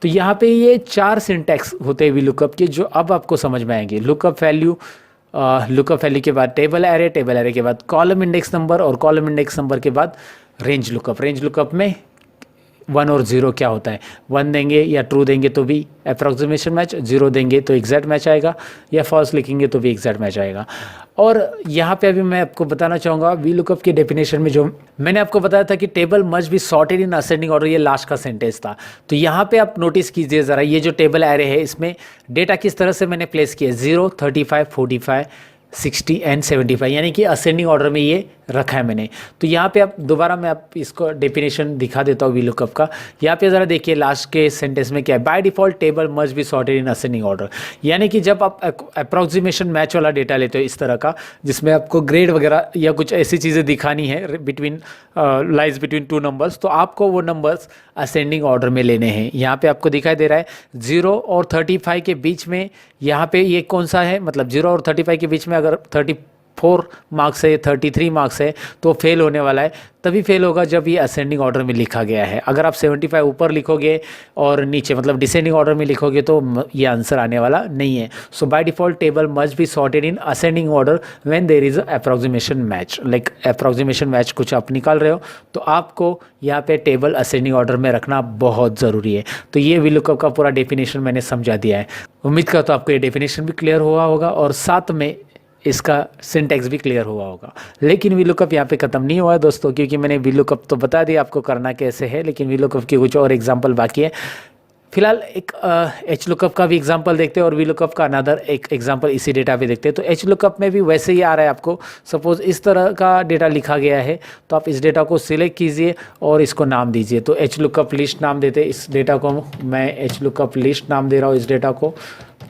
[SPEAKER 2] तो यहाँ पे ये 4 सिंटैक्स होते हैं वीलुकअप के जो अब आपको समझ में आएंगे। लुकअप वैल्यू, लुकअप वैल्यू के बाद टेबल एरे, टेबल एरे के बाद कॉलम इंडेक्स नंबर और कॉलम इंडेक्स नंबर के बाद रेंज लुकअप। रेंज लुकअप में 1 और 0 क्या होता है, 1 देंगे या ट्रू देंगे तो भी अप्रॉक्सीमेशन मैच, 0 देंगे तो एग्जैक्ट मैच आएगा, या फॉल्स लिखेंगे तो भी एग्जैक्ट मैच आएगा। और यहाँ पे अभी मैं आपको बताना चाहूँगा वीलुकअप की डेफिनेशन में जो मैंने आपको बताया था कि table must be sorted in ascending order, ये लास्ट का सेंटेंस था। तो यहाँ पे आप नोटिस कीजिए ज़रा, ये जो टेबल एरे है इसमें डेटा किस तरह से मैंने प्लेस किया, 0, 35, 45, 60 एंड 75, यानी कि असेंडिंग ऑर्डर में ये रखा है मैंने। तो यहाँ पे आप दोबारा मैं आप इसको डेफिनेशन दिखा देता हूँ वीलुकअप का। यहाँ पे ज़रा देखिए लास्ट के सेंटेंस में क्या है, by default table must be sorted in ascending order, यानी कि जब आप अप्रॉक्सीमेशन मैच वाला डेटा लेते हो इस तरह का जिसमें आपको ग्रेड वगैरह या कुछ ऐसी चीज़ें दिखानी है बिटवीन लाइज बिटवीन 2 नंबर्स, तो आपको वो नंबर्स असेंडिंग ऑर्डर में लेने हैं। यहाँ पे आपको दिखाई दे रहा है 0 और 35 के बीच में, यहाँ पे ये कौन सा है, मतलब 0 और 35 के बीच में अगर 34 मार्क्स है, 33 मार्क्स है, तो फेल होने वाला है। तभी फेल होगा जब ये असेंडिंग ऑर्डर में लिखा गया है। अगर आप 75 ऊपर लिखोगे और नीचे मतलब डिसेंडिंग ऑर्डर में लिखोगे तो ये आंसर आने वाला नहीं है। So by default table must be sorted in ascending order when there is approximation match. Like approximation match कुछ आप निकाल रहे हो तो आपको यहाँ पे टेबल असेंडिंग ऑर्डर में रखना बहुत ज़रूरी है। तो ये VLOOKUP का पूरा डेफिनेशन मैंने समझा दिया है। उम्मीद करता हूँ आपको ये डेफिनेशन भी क्लियर हुआ होगा और साथ में इसका सिंटैक्स भी क्लियर हुआ होगा। लेकिन VLOOKUP यहाँ पे ख़त्म नहीं हुआ है दोस्तों, क्योंकि मैंने VLOOKUP तो बता दिया आपको करना कैसे है, लेकिन VLOOKUP की कुछ और एग्जांपल बाकी है। फिलहाल एक HLOOKUP का भी एग्जांपल देखते हैं और VLOOKUP का अनदर एक एग्जांपल इसी डेटा पे देखते हैं। तो HLOOKUP में भी वैसे ही आ रहा है आपको। सपोज इस तरह का डेटा लिखा गया है तो आप इस डेटा को सिलेक्ट कीजिए और इसको नाम दीजिए। तो HLOOKUP लिस्ट नाम देते हैं इस डेटा को। मैं HLOOKUP लिस्ट नाम दे रहा हूँ इस डेटा को।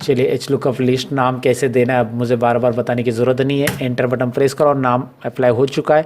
[SPEAKER 2] चलिए HLOOKUP लिस्ट नाम कैसे देना है अब मुझे बार बार बताने की ज़रूरत नहीं है। एंटर बटन प्रेस करो और नाम अप्लाई हो चुका है।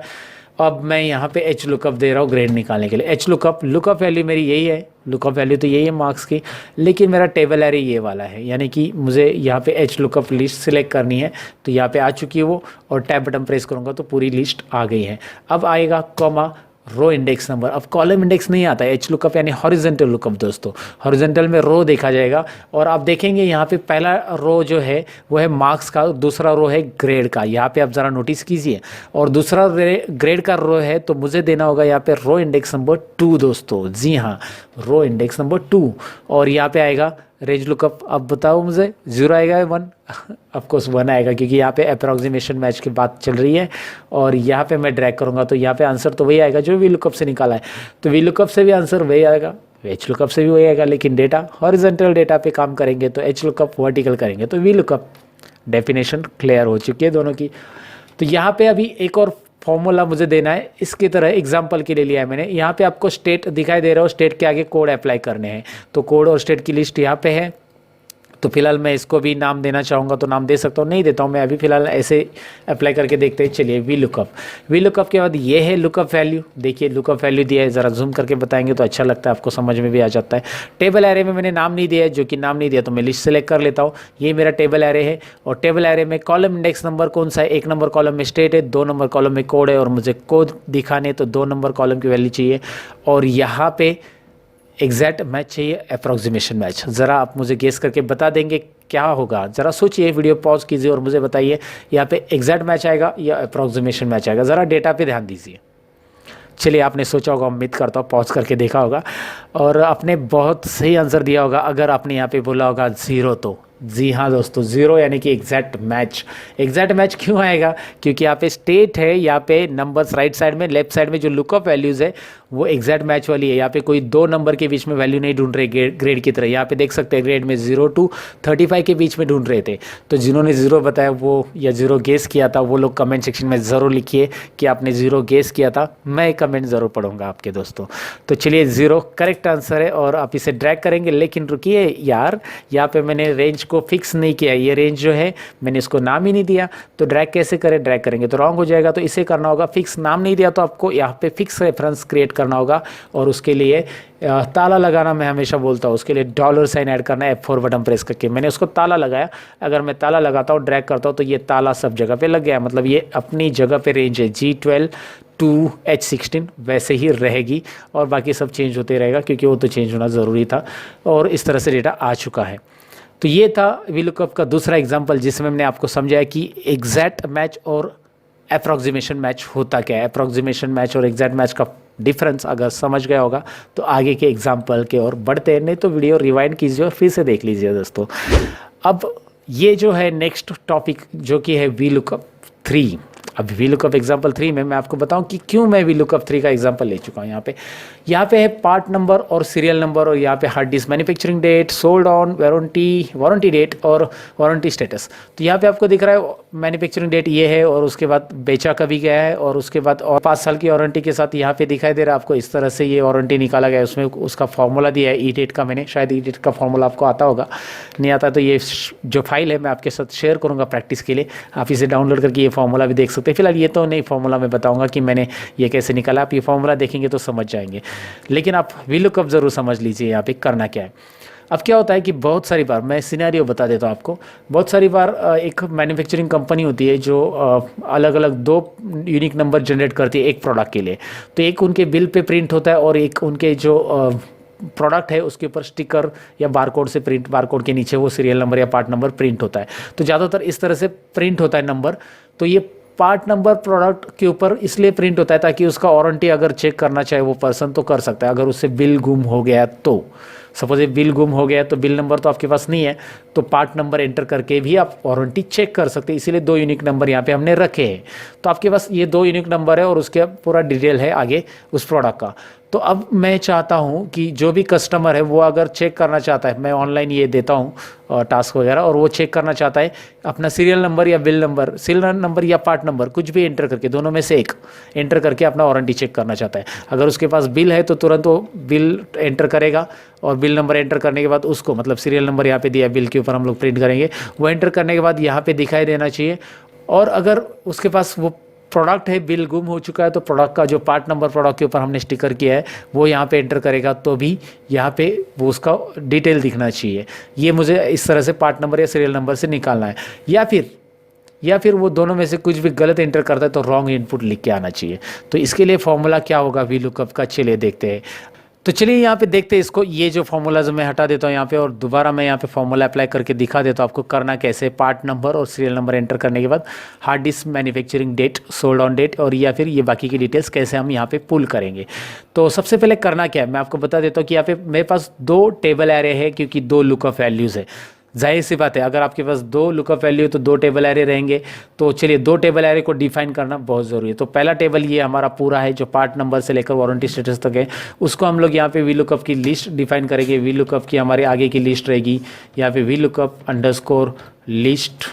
[SPEAKER 2] अब मैं यहाँ पे HLOOKUP दे रहा हूँ ग्रेड निकालने के लिए। HLOOKUP लुकअप वैल्यू मेरी यही है, लुकअप वैल्यू तो यही है मार्क्स की, लेकिन मेरा टेबल एरे ये वाला है। यानी कि मुझे यहाँ पे HLOOKUP लिस्ट सिलेक्ट करनी है तो यहाँ पे आ चुकी है वो, और टैब बटन प्रेस करूँगा तो पूरी लिस्ट आ गई है। अब आएगा कॉमा रो इंडेक्स नंबर। अब कॉलम इंडेक्स नहीं आता है HLOOKUP यानी हॉरिजॉन्टल लुकअप दोस्तों। हॉरिजॉन्टल में रो देखा जाएगा और आप देखेंगे यहाँ पे पहला रो जो है वो है मार्क्स का, दूसरा रो है ग्रेड का। यहाँ पे आप ज़रा नोटिस कीजिए, और दूसरा ग्रेड का रो है तो मुझे देना होगा यहाँ पे रो इंडेक्स नंबर 2 दोस्तों। जी हाँ, रो इंडेक्स नंबर 2। और यहाँ पे आएगा रेंज लुकअप। अब बताओ मुझे 0 आएगा या 1? ऑफकोर्स 1 आएगा, क्योंकि यहाँ पे अप्रॉक्सीमेशन मैच की बात चल रही है और यहाँ पे मैं ड्रैग करूँगा तो यहाँ पे आंसर तो वही आएगा जो VLOOKUP से निकाला है। तो VLOOKUP से भी आंसर वही आएगा, HLOOKUP से भी वही आएगा, लेकिन डेटा हॉरिजॉन्टल डेटा पे काम करेंगे तो HLOOKUP, वर्टिकल करेंगे तो VLOOKUP। डेफिनेशन क्लियर हो चुकी है दोनों की। तो यहाँ पे अभी एक और फॉर्मूला मुझे देना है, इसकी तरह एग्जांपल के लिए लिया है मैंने। यहाँ पे आपको स्टेट दिखाई दे रहा हो, स्टेट के आगे कोड अप्लाई करने हैं तो कोड और स्टेट की लिस्ट यहाँ पे है। तो फिलहाल मैं इसको भी नाम देना चाहूँगा तो नाम दे सकता हूँ, नहीं देता हूँ मैं अभी फिलहाल ऐसे अप्लाई करके देखते हैं। चलिए VLOOKUP के बाद ये है लुकअप वैल्यू। देखिए लुकअप वैल्यू दिया है, ज़रा जूम करके बताएंगे तो अच्छा लगता है, आपको समझ में भी आ जाता है। टेबल एरे में मैंने नाम नहीं दिया है, जो कि नाम नहीं दिया तो मैं लिस्ट सेलेक्ट कर लेता हूँ। ये मेरा टेबल एरे है और टेबल एरे में कॉलम इंडेक्स नंबर कौन सा है? 1 नंबर कॉलम में स्टेट है, 2 नंबर कॉलम में कोड है, और मुझे कोड दिखाने तो 2 नंबर कॉलम की वैल्यू चाहिए। और यहाँ पे एग्जैक्ट मैच चाहिए, अप्रॉक्सीमेशन मैच। ज़रा आप मुझे गेस करके बता देंगे क्या होगा? ज़रा सोचिए, वीडियो पॉज कीजिए और मुझे बताइए यहाँ पे एग्जैक्ट मैच आएगा या अप्रॉक्सीमेशन मैच आएगा। ज़रा डेटा पे ध्यान दीजिए। चलिए आपने सोचा होगा, उम्मीद करता हूँ पॉज करके देखा होगा और आपने बहुत सही आंसर दिया होगा। अगर आपने यहाँ पे बोला होगा 0 तो जी हाँ दोस्तों, 0 यानी कि एग्जैक्ट मैच। एग्जैक्ट मैच क्यों आएगा? क्योंकि यहाँ पे स्टेट है, यहाँ पे नंबर्स राइट साइड में, लेफ्ट साइड में जो लुकअप वैल्यूज़ है वो एग्जैक्ट मैच वाली है। यहाँ पे कोई 2 नंबर के बीच में वैल्यू नहीं ढूंढ रहे ग्रेड की तरह। यहाँ पे देख सकते हैं ग्रेड में 0 to 35 के बीच में ढूंढ रहे थे। तो जिन्होंने 0 बताया वो या 0 गेस किया था वो लोग कमेंट सेक्शन में ज़रूर लिखिए कि आपने 0 गेस किया था, मैं कमेंट ज़रूर पढ़ूंगा आपके दोस्तों। तो चलिए 0 करेक्ट आंसर है और आप इसे ड्रैग करेंगे। लेकिन रुकिए यार, यहाँ पे मैंने रेंज को फिक्स नहीं किया। ये रेंज जो है मैंने इसको नाम ही नहीं दिया, तो ड्रैग कैसे करें? ड्रैग करेंगे तो रॉन्ग हो जाएगा। तो इसे करना होगा, फिक्स नाम नहीं दिया तो आपको यहाँ पे फिक्स रेफरेंस क्रिएट करना होगा और उसके लिए ताला लगाना मैं हमेशा बोलता हूँ। उसके लिए $साइन ऐड करना है F4 बटन प्रेस करके। मैंने उसको ताला लगाया। अगर मैं ताला लगाता हूँ, ड्रैग करता हूँ तो ये ताला सब जगह पे लग गया, मतलब ये अपनी जगह पे रेंज है G12 to H16 वैसे ही रहेगी और बाकी सब चेंज होते रहेगा, क्योंकि वो तो चेंज होना ज़रूरी था। और इस तरह से डेटा आ चुका है। तो ये था VLOOKUP का दूसरा एग्जाम्पल, जिसमें मैंने आपको समझाया कि एग्जैक्ट मैच और अप्रॉक्सीमेशन मैच होता क्या है। अप्रॉक्सीमेशन मैच और एग्जैक्ट मैच का डिफरेंस अगर समझ गया होगा तो आगे के एग्जाम्पल के और बढ़ते हैं, नहीं तो वीडियो रिवाइंड कीजिए और फिर से देख लीजिए दोस्तों। अब ये जो है नेक्स्ट टॉपिक जो कि है VLOOKUP 3। अब VLOOKUP एग्जाम्पल 3 में मैं आपको बताऊं कि क्यों मैं VLOOKUP 3 का एग्जाम्पल ले चुका हूं। यहाँ पे है पार्ट नंबर और सीरियल नंबर, और यहाँ पे hard disk manufacturing date, sold on, warranty date और वारंटी स्टेटस। तो यहाँ पे आपको दिख रहा है मैन्युफैक्चरिंग डेट ये है और उसके बाद बेचा कभी गया है और उसके बाद और 5 साल की वारंटी के साथ यहाँ पे दिखाई दे रहा है आपको इस तरह से ये वारंटी निकाला गया है। उसमें उसका फॉर्मूला दिया है ई-डेट का। मैंने शायद ई-डेट का फॉर्मूला आपको आता होगा, नहीं आता तो ये जो फाइल है मैं आपके साथ शेयर करूँगा प्रैक्टिस के लिए। आप इसे डाउनलोड करके ये फॉर्मूला भी देख सकते हैं। फिलहाल ये तो नहीं फॉर्मूला मैं बताऊंगा कि मैंने ये कैसे निकाला, आप ये फॉर्मूला देखेंगे तो समझ जाएंगे। लेकिन आप VLOOKUP ज़रूर समझ लीजिए यहाँ पे करना क्या है। अब क्या होता है कि बहुत सारी बार, मैं सिनेरियो बता देता हूँ आपको, बहुत सारी बार एक मैन्युफैक्चरिंग कंपनी होती है जो अलग अलग दो यूनिक नंबर जनरेट करती है एक प्रोडक्ट के लिए। तो एक उनके बिल पे प्रिंट होता है और एक उनके जो प्रोडक्ट है उसके ऊपर स्टिकर या बारकोड से प्रिंट, बारकोड के नीचे वो सीरियल नंबर या पार्ट नंबर प्रिंट होता है। तो ज़्यादातर इस तरह से प्रिंट होता है नंबर। तो ये पार्ट नंबर प्रोडक्ट के ऊपर इसलिए प्रिंट होता है ताकि उसका वारंटी अगर चेक करना चाहे वो पर्सन तो कर सकता है। अगर उससे बिल गुम हो गया तो, सपोज ये बिल गुम हो गया तो बिल नंबर तो आपके पास नहीं है, तो पार्ट नंबर एंटर करके भी आप वारंटी चेक कर सकते हैं। इसीलिए 2 यूनिक नंबर यहाँ पे हमने रखे हैं। तो आपके पास ये 2 यूनिक नंबर है और उसके पूरा डिटेल है आगे उस प्रोडक्ट का। तो अब मैं चाहता हूँ कि जो भी कस्टमर है वो अगर चेक करना चाहता है, मैं ऑनलाइन ये देता हूँ टास्क वगैरह, और वो चेक करना चाहता है अपना सीरियल नंबर या बिल नंबर, सीरियल नंबर या पार्ट नंबर कुछ भी एंटर करके, दोनों में से एक एंटर करके अपना वारंटी चेक करना चाहता है। अगर उसके पास बिल है तो तुरंत वो बिल एंटर करेगा और बिल नंबर एंटर करने के बाद उसको, मतलब सीरियल नंबर यहाँ पे दिया बिल के ऊपर हम लोग प्रिंट करेंगे, वो एंटर करने के बाद यहाँ पे दिखाई देना चाहिए। और अगर उसके पास वो प्रोडक्ट है, बिल गुम हो चुका है, तो प्रोडक्ट का जो पार्ट नंबर प्रोडक्ट के ऊपर हमने स्टिकर किया है वो यहाँ पे एंटर करेगा, तो भी यहाँ पे वो उसका डिटेल दिखना चाहिए। ये मुझे इस तरह से पार्ट नंबर या सीरियल नंबर से निकालना है। या फिर वो दोनों में से कुछ भी गलत एंटर करता है तो रॉन्ग इनपुट लिख के आना चाहिए। तो इसके लिए फॉर्मूला क्या होगा VLOOKUP का, चलिए देखते हैं। तो चलिए यहाँ पे देखते हैं इसको। ये जो फॉर्मूला मैं हटा देता हूँ यहाँ पे और दोबारा मैं यहाँ पे फॉर्मूला अप्लाई करके दिखा देता हूँ आपको करना कैसे। पार्ट नंबर और सीरियल नंबर एंटर करने के बाद hard disk manufacturing date, sold on date, और या फिर ये बाकी की डिटेल्स कैसे हम यहाँ पे पुल करेंगे। तो सबसे पहले करना क्या है मैं आपको बता देता हूँ कि यहाँ पे मेरे पास 2 टेबल एरे है क्योंकि 2 लुकअप वैल्यूज़ है। जाहिर सी बात है अगर आपके पास 2 लुकअप वैल्यू तो 2 टेबल एरे रहेंगे। तो चलिए 2 टेबल एरे को डिफाइन करना बहुत ज़रूरी है। तो पहला टेबल ये हमारा पूरा है जो पार्ट नंबर से लेकर वारंटी स्टेटस तक है, उसको हम लोग यहाँ पे VLOOKUP की लिस्ट डिफाइन करेंगे। VLOOKUP की हमारे आगे की लिस्ट रहेगी यहाँ पे VLOOKUP _लिस्ट।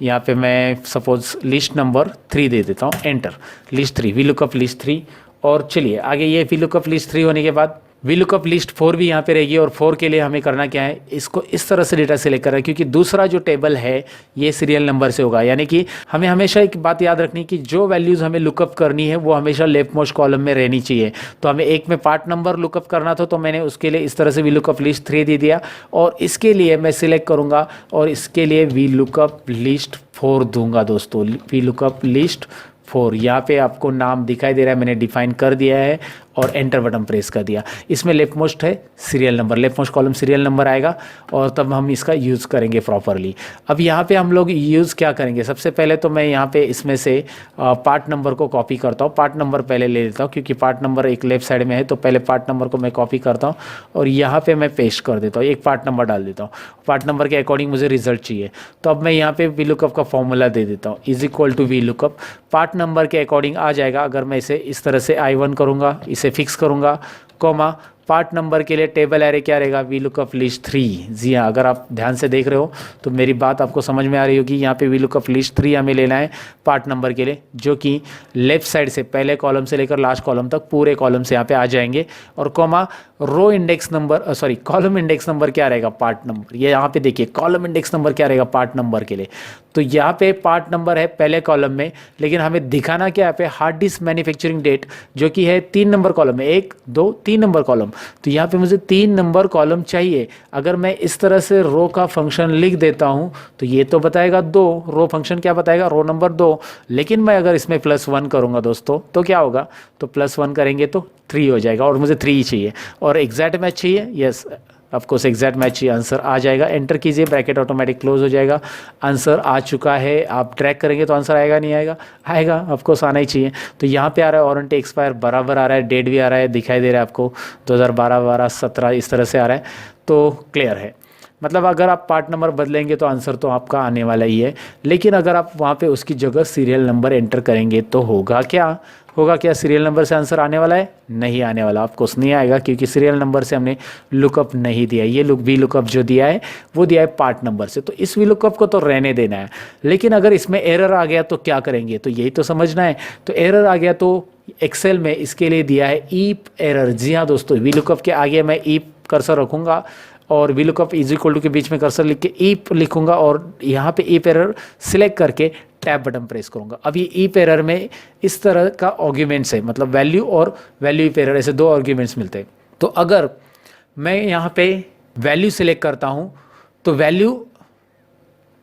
[SPEAKER 2] यहाँ पे मैं सपोज लिस्ट नंबर 3 दे देता हूँ, एंटर, लिस्ट 3, VLOOKUP लिस्ट 3। और चलिए आगे ये VLOOKUP लिस्ट 3 होने के बाद VLOOKUP लिस्ट 4 भी यहाँ पे रहेगी। और 4 के लिए हमें करना क्या है, इसको इस तरह से डेटा सेलेक्ट करना है क्योंकि दूसरा जो टेबल है ये सीरियल नंबर से होगा। यानी कि हमें हमेशा एक बात याद रखनी कि जो वैल्यूज़ हमें लुकअप करनी है वो हमेशा लेफ्ट मोस्ट कॉलम में रहनी चाहिए। तो हमें एक में पार्ट नंबर लुकअप करना था तो मैंने उसके लिए इस तरह से VLOOKUP लिस्ट 3 दे दिया, और इसके लिए मैं सिलेक्ट करूँगा और इसके लिए VLOOKUP लिस्ट 4 दूंगा दोस्तों। VLOOKUP लिस्ट 4 यहाँ पे आपको नाम दिखाई दे रहा है, मैंने डिफाइन कर दिया है और एंटर बटन प्रेस कर दिया। इसमें लेफ्ट मोस्ट है serial number, left most column serial number आएगा और तब हम इसका यूज़ करेंगे प्रॉपरली। अब यहाँ पे हम लोग यूज़ क्या करेंगे, सबसे पहले तो मैं यहाँ पे इसमें से पार्ट नंबर को कॉपी करता हूँ। पार्ट नंबर पहले ले लेता हूँ क्योंकि पार्ट नंबर एक लेफ्ट साइड में है, तो पहले पार्ट नंबर को मैं कॉपी करता हूँ और यहाँ पर मैं पेस्ट कर देता हूँ, एक पार्ट नंबर डाल देता हूँ। पार्ट नंबर के अकॉर्डिंग मुझे रिजल्ट चाहिए, तो अब मैं यहाँ पे VLOOKUP का फॉर्मूला दे देता हूँ, = VLOOKUP। पार्ट नंबर के अकॉर्डिंग आ जाएगा। अगर मैं इसे इस तरह से I1 करूँगा, इसे फिक्स करूँगा, कॉमा पार्ट नंबर के लिए टेबल एरे क्या रहेगा, VLOOKUP लिस्ट 3। जी हाँ, अगर आप ध्यान से देख रहे हो तो मेरी बात आपको समझ में आ रही होगी। यहाँ पे VLOOKUP लिस्ट 3 हमें लेना है पार्ट नंबर के लिए, जो कि लेफ्ट साइड से पहले कॉलम से लेकर लास्ट कॉलम तक पूरे कॉलम से यहाँ पे आ जाएंगे। और comma row index number, sorry column index number क्या रहेगा, पार्ट नंबर। ये यहाँ पे देखिए कॉलम इंडेक्स नंबर क्या रहेगा पार्ट नंबर के लिए। तो यहाँ पे पार्ट नंबर है पहले कॉलम में, लेकिन हमें दिखाना क्या है पे हार्ड डिस्क मैन्युफैक्चरिंग डेट, जो कि है 3 नंबर कॉलम में, 1 2 3 नंबर कॉलम। तो यहाँ पे मुझे 3 नंबर कॉलम चाहिए। अगर मैं इस तरह से रो का फंक्शन लिख देता हूँ तो ये तो बताएगा 2, रो फंक्शन क्या बताएगा, रो नंबर 2। लेकिन मैं अगर इसमें +1 करूँगा दोस्तों तो क्या होगा, तो +1 करेंगे तो 3 हो जाएगा, और मुझे 3 ही चाहिए और एग्जैक्ट मैच चाहिए। यस, ऑफकोर्स एग्जैक्ट मैच चाहिए, आंसर आ जाएगा। एंटर कीजिए, ब्रैकेट ऑटोमेटिक क्लोज हो जाएगा। आंसर आ चुका है। आप ट्रैक करेंगे तो आंसर आएगा नहीं आएगा, आएगा, ऑफकोर्स आना ही चाहिए। तो यहाँ पे आ रहा है वारंटी एक्सपायर बराबर आ रहा है, डेट भी आ रहा है, दिखाई दे रहा है आपको 2012 12 17 इस तरह से आ रहा है। तो क्लियर है, मतलब अगर आप पार्ट नंबर बदलेंगे तो आंसर तो आपका आने वाला ही है। लेकिन अगर आप वहाँ पे उसकी जगह सीरियल नंबर एंटर करेंगे तो होगा क्या सीरियल नंबर से आंसर आने वाला है, नहीं आने वाला, ऑफकोर्स नहीं आएगा क्योंकि सीरियल नंबर से हमने लुकअप नहीं दिया। ये VLOOKUP जो दिया है वो दिया है पार्ट नंबर से, तो इस VLOOKUP को तो रहने देना है। लेकिन अगर इसमें एरर आ गया तो क्या करेंगे, तो यही तो समझना है। तो एरर आ गया तो एक्सेल में इसके लिए दिया है ईप एरर। जी हाँ दोस्तों, VLOOKUP के आगे मैं ईप कर्सर रखूँगा और VLOOKUP = के बीच में कर्सर लिख के ईप लिखूंगा और यहाँ पे ईप एरर सिलेक्ट करके टैब बटन प्रेस करूंगा। अब ये ईप एरर में इस तरह का आर्ग्यूमेंट्स है, मतलब वैल्यू और वैल्यू ईप एरर, ऐसे 2 आर्ग्यूमेंट्स मिलते हैं। तो अगर मैं यहाँ पे वैल्यू सिलेक्ट करता हूँ तो वैल्यू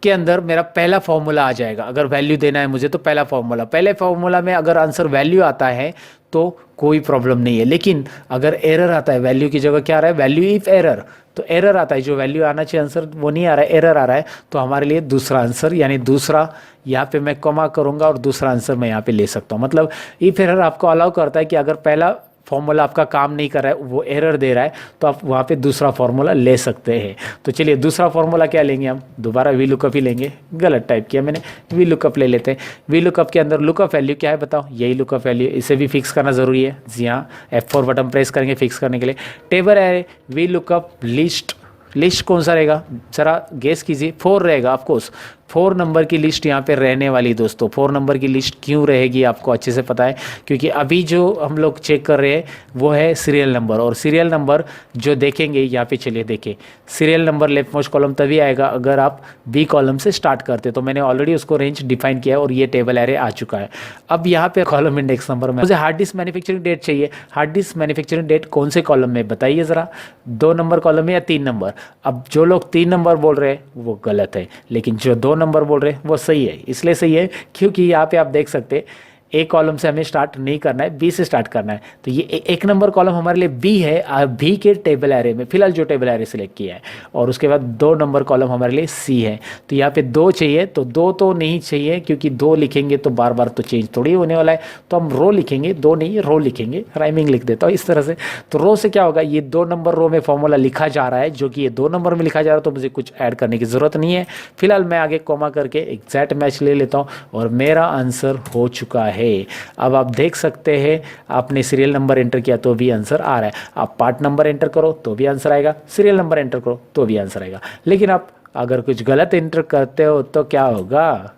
[SPEAKER 2] के अंदर मेरा पहला फॉर्मूला आ जाएगा। अगर वैल्यू देना है मुझे तो पहला फॉर्मूला, पहले फॉर्मूला में अगर आंसर वैल्यू आता है तो कोई प्रॉब्लम नहीं है। लेकिन अगर एरर आता है, वैल्यू की जगह क्या आ रहा है, वैल्यू इफ एरर, तो एरर आता है, जो वैल्यू आना चाहिए आंसर वो नहीं आ रहा है, एरर आ रहा है, तो हमारे लिए दूसरा आंसर यानी दूसरा यहाँ पे मैं कॉमा करूँगा और दूसरा आंसर मैं यहाँ पे ले सकता हूँ। मतलब इफ एरर आपको अलाउ करता है कि अगर पहला फॉर्मूला आपका काम नहीं कर रहा है, वो एरर दे रहा है, तो आप वहाँ पे दूसरा फॉर्मूला ले सकते हैं। तो चलिए दूसरा फॉर्मूला क्या लेंगे, हम दोबारा वी लुकअप ही लेंगे, गलत टाइप किया मैंने, वी लुकअप ले लेते हैं। वी लुकअप के अंदर लुकअप वैल्यू क्या है बताओ, यही लुकअप वैल्यू, इसे भी फिक्स करना ज़रूरी है। जी हाँ, F4 बटन प्रेस करेंगे फिक्स करने के लिए। Table array V lookup list, list कौन सा रहेगा जरा गेस कीजिए, 4 रहेगा ऑफकोर्स, 4 नंबर की लिस्ट यहाँ पे रहने वाली दोस्तों। 4 नंबर की लिस्ट क्यों रहेगी आपको अच्छे से पता है, क्योंकि अभी जो हम लोग चेक कर रहे हैं वो है सीरियल नंबर, और सीरियल नंबर जो देखेंगे यहाँ पे, चलिए देखिए, serial number left most column तभी आएगा अगर आप बी कॉलम से स्टार्ट करते, तो मैंने ऑलरेडी उसको रेंज डिफाइन किया है और ये टेबल एरे आ चुका है। अब यहाँ पे कॉलम इंडेक्स नंबर में मुझे हार्ड डिस्क मैन्युफैक्चरिंग डेट चाहिए। हार्ड डिस्क मैन्युफैक्चरिंग डेट कौन से कॉलम में बताइए ज़रा, 2 नंबर कॉलम में या 3 नंबर। अब जो लोग 3 नंबर बोल रहे हैं वो गलत है, लेकिन जो 2 नंबर बोल रहे हैं वो सही है। इसलिए सही है क्योंकि यहाँ पे आप देख सकते हैं ए कॉलम से हमें स्टार्ट नहीं करना है, बी से स्टार्ट करना है। तो ये 1 नंबर कॉलम हमारे लिए बी है, बी के टेबल एरे में फिलहाल जो टेबल एरे सिलेक्ट किया है, और उसके बाद 2 नंबर कॉलम हमारे लिए सी है। तो यहाँ पे 2 चाहिए, तो 2 तो नहीं चाहिए क्योंकि 2 लिखेंगे तो बार बार तो चेंज थोड़ी होने वाला है, तो हम रो लिखेंगे, 2 नहीं रो लिखेंगे, राइमिंग लिख देता हूँ इस तरह से। तो रो से क्या होगा, ये 2 नंबर रो में फॉर्मूला लिखा जा रहा है, जो कि ये 2 नंबर में लिखा जा रहा है, तो मुझे कुछ ऐड करने की ज़रूरत नहीं है। फिलहाल मैं आगे कॉमा करके एग्जैक्ट मैच ले लेता हूँ और मेरा आंसर हो चुका है। अब आप देख सकते हैं आपने सीरियल नंबर एंटर किया तो भी आंसर आ रहा है, आप पार्ट नंबर एंटर करो तो भी आंसर आएगा, सीरियल नंबर एंटर करो तो भी आंसर आएगा। लेकिन आप अगर कुछ गलत एंटर करते हो तो क्या होगा,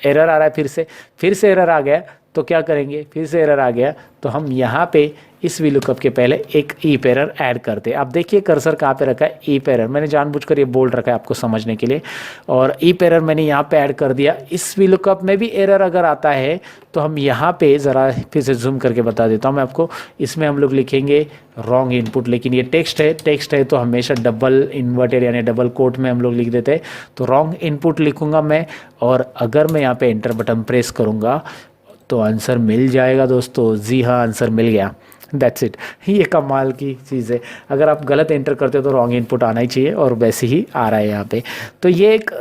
[SPEAKER 2] एरर आ रहा है, फिर से एरर आ गया तो क्या करेंगे, फिर से एरर आ गया तो हम यहाँ पे इस वी लुकअप के पहले एक ईप एरर ऐड करते हैं। आप देखिए कर्सर कहाँ पे रखा है, ईप एरर, मैंने जानबूझकर ये बोल्ड रखा है आपको समझने के लिए, और ईप एरर मैंने यहाँ पे ऐड कर दिया। इस वी लुकअप में भी एरर अगर आता है तो हम यहाँ पे ज़रा फिर से जूम करके बता देता हूँ मैं आपको, इसमें हम लोग लिखेंगे रॉन्ग इनपुट, लेकिन ये टेक्स्ट है तो हमेशा डबल इन्वर्टेड यानी डबल कोट में हम लोग लिख देते हैं, तो रॉन्ग इनपुट लिखूँगा मैं, और अगर मैं यहाँ पे एंटर बटन प्रेस करूँगा तो आंसर मिल जाएगा दोस्तों। जी हाँ, आंसर मिल गया, दैट्स इट। ये कमाल की चीज़ है, अगर आप गलत एंटर करते हो तो रॉन्ग इनपुट आना ही चाहिए, और वैसे ही आ रहा है यहाँ पे। तो ये एक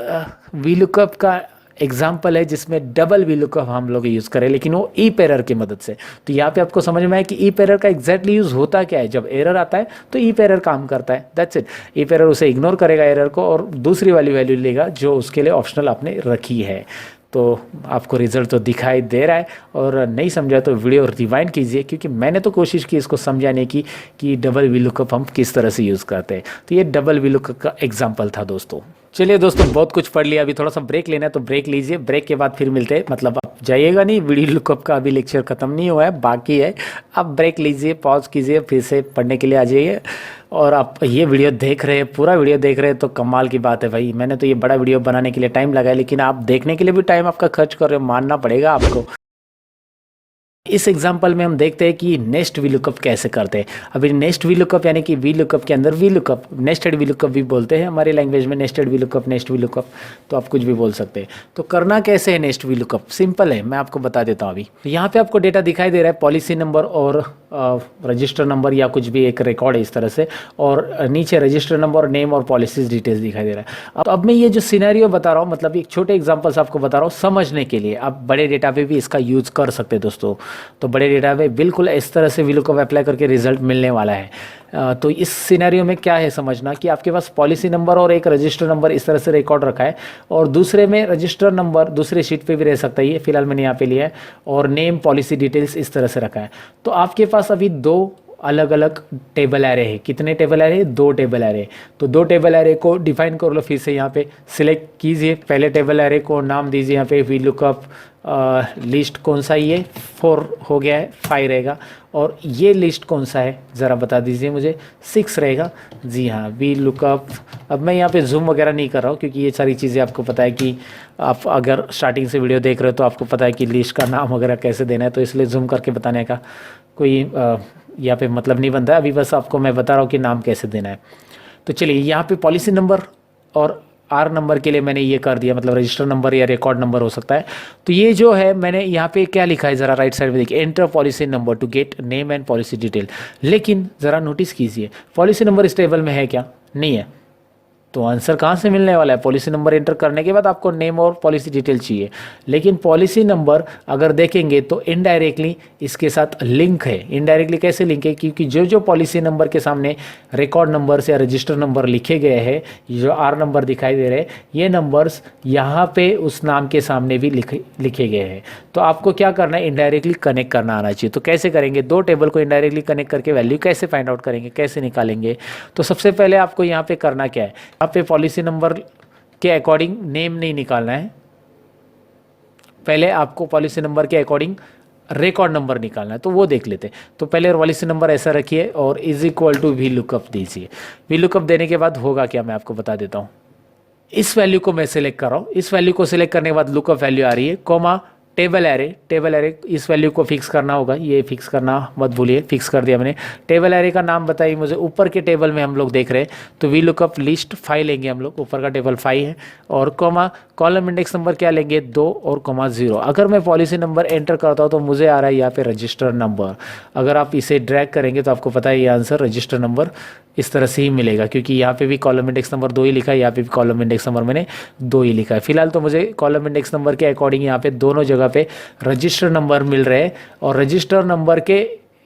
[SPEAKER 2] वी लुकअप का एग्जाम्पल है जिसमें डबल वी लुकअप हम लोग यूज़ करें, लेकिन वो ईप एरर की मदद से। तो यहाँ पे आपको समझ में आया कि ईप एरर का एग्जैक्टली यूज़ होता क्या है, जब एरर आता है तो ईप एरर काम करता है, दैट्स इट। ईप एरर उसे इग्नोर करेगा एरर को, और दूसरी वाली वैल्यू लेगा जो उसके लिए ऑप्शनल आपने रखी है। तो आपको रिजल्ट तो दिखाई दे रहा है, और नहीं समझा तो वीडियो रिवाइंड कीजिए, क्योंकि मैंने तो कोशिश की इसको समझाने की कि डबल वी लुकअप हम किस तरह से यूज़ करते हैं। तो ये डबल वी लुकअप का एग्जांपल था दोस्तों। चलिए दोस्तों, बहुत कुछ पढ़ लिया, अभी थोड़ा सा ब्रेक लेना है तो ब्रेक लीजिए, ब्रेक के बाद फिर मिलते हैं। मतलब आप जाइएगा नहीं, वीडियो लुकअप का अभी लेक्चर खत्म नहीं हुआ है, बाकी है। आप ब्रेक लीजिए, पॉज कीजिए, फिर से पढ़ने के लिए आ जाइए। और आप ये वीडियो देख रहे हैं, पूरा वीडियो देख रहे हैं तो कमाल की बात है भाई। मैंने तो ये बड़ा वीडियो बनाने के लिए टाइम लगाया, लेकिन आप देखने के लिए भी टाइम आपका खर्च कर रहे हो, मानना पड़ेगा आपको। इस एग्जाम्पल में हम देखते हैं कि नेक्स्ट वी लुकअप कैसे करते हैं। अभी नेक्स्ट वी लुकअप यानी कि वी लुकअप के अंदर V lookup, nested V lookup भी बोलते हैं हमारी लैंग्वेज में, nested V lookup, next V lookup, तो आप कुछ भी बोल सकते हैं। तो करना कैसे है नेक्स्ट वी लुकअप, सिंपल है, मैं आपको बता देता हूँ अभी। तो यहाँ पे आपको डेटा दिखाई दे रहा है, पॉलिसी नंबर और रजिस्टर नंबर या कुछ भी एक रिकॉर्ड है इस तरह से, और नीचे रजिस्टर नंबर, नेम और पॉलिसीज डिटेल्स दिखाई दे रहा है। अब मैं ये जो सिनेरियो बता रहा हूँ, मतलब एक छोटे एग्जांपल्स आपको बता रहा हूँ समझने के लिए, आप बड़े डेटा पे भी इसका यूज़ कर सकते हैं दोस्तों। तो बड़े डेटा पे बिल्कुल इस तरह से वी लुकअप अप्लाई करके रिजल्ट मिलने वाला है। तो इस सिनेरियो में क्या है समझना कि आपके पास पॉलिसी नंबर और एक रजिस्टर नंबर इस तरह से रिकॉर्ड रखा है, और दूसरे में रजिस्टर नंबर दूसरे शीट पे भी रह सकता है, ये फिलहाल मैंने यहाँ पे लिया है, और नेम पॉलिसी डिटेल्स इस तरह से रखा है। तो आपके पास अभी 2 अलग अलग टेबल एरे है। कितने टेबल एरे? 2 table array. तो 2 टेबल एरे को डिफाइन कर लो, फिर से यहाँ पे सिलेक्ट कीजिए। पहले टेबल एरे को नाम दीजिए यहाँ पे वी लुकअप लिस्ट, कौन सा ये 4 हो गया है, 5 रहेगा। और ये लिस्ट कौन सा है ज़रा बता दीजिए मुझे, 6 रहेगा। जी हाँ, वी लुकअप। अब मैं यहाँ पे जूम वगैरह नहीं कर रहा हूँ, क्योंकि ये सारी चीज़ें आपको पता है कि आप अगर स्टार्टिंग से वीडियो देख रहे हो तो आपको पता है कि लिस्ट का नाम वगैरह कैसे देना है, तो इसलिए जूम करके बताने का कोई यहाँ पे मतलब नहीं बनता है। अभी बस आपको मैं बता रहा हूँ कि नाम कैसे देना है। तो चलिए यहाँ पे पॉलिसी नंबर और आर नंबर के लिए मैंने ये कर दिया, मतलब रजिस्टर नंबर या रिकॉर्ड नंबर हो सकता है। तो ये जो है मैंने यहाँ पे क्या लिखा है ज़रा राइट साइड में देखिए, enter policy number to get name and policy detail. लेकिन ज़रा नोटिस कीजिए पॉलिसी नंबर इस टेबल में है क्या? नहीं है। तो आंसर कहाँ से मिलने वाला है? पॉलिसी नंबर एंटर करने के बाद आपको नेम और पॉलिसी डिटेल चाहिए, लेकिन पॉलिसी नंबर अगर देखेंगे तो इनडायरेक्टली इसके साथ लिंक है। इनडायरेक्टली कैसे लिंक है? क्योंकि जो जो पॉलिसी नंबर के सामने रिकॉर्ड नंबर या रजिस्टर नंबर लिखे गए हैं, जो आर नंबर दिखाई दे रहे हैं, ये नंबर्स यहाँ पे उस नाम के सामने भी लिखे गए हैं। तो आपको क्या करना है? इनडायरेक्टली कनेक्ट करना आना चाहिए। तो कैसे करेंगे? दो टेबल को इनडायरेक्टली कनेक्ट करके वैल्यू कैसे फाइंड आउट करेंगे, कैसे निकालेंगे? तो सबसे पहले आपको यहाँ पे करना क्या है, यहाँ पे पॉलिसी नंबर के अकॉर्डिंग नेम नहीं निकालना है, पहले आपको पॉलिसी नंबर के अकॉर्डिंग रिकॉर्ड नंबर निकालना है। तो वो देख लेते हैं। तो पहले पॉलिसी नंबर ऐसा रखिए और is equal to V lookup दीजिए। वी लुकअप देने के बाद होगा क्या, मैं आपको बता देता हूँ। इस वैल्यू को मैं सिलेक्ट कर रहा हूँ। इस वैल्यू को सिलेक्ट करने के बाद लुकअप वैल्यू आ रही है, कॉमा टेबल एरे इस वैल्यू को फिक्स करना होगा। ये फिक्स करना मत भूलिए, फिक्स कर दिया मैंने। टेबल एरे का नाम बताइए मुझे। ऊपर के टेबल में हम लोग देख रहे हैं तो वी लुकअप लिस्ट 5 लेंगे हम लोग, ऊपर का टेबल 5 है। और कॉमा कॉलम इंडेक्स नंबर क्या लेंगे? 2 और कॉमा 0। अगर मैं पॉलिसी नंबर एंटर करता हूँ तो मुझे आ रहा है यहाँ पे रजिस्टर नंबर। अगर आप इसे ड्रैग करेंगे तो आपको पता है ये आंसर रजिस्टर नंबर इस तरह से ही मिलेगा, क्योंकि यहाँ पे भी कॉलम इंडेक्स नंबर 2 ही लिखा है, यहाँ पे भी कॉलम इंडेक्स नंबर मैंने 2 ही लिखा है। फिलहाल तो मुझे कॉलम इंडेक्स नंबर के अकॉर्डिंग यहाँ पे दोनों जगह पे रजिस्टर नंबर मिल रहे हैं। और रजिस्टर नंबर के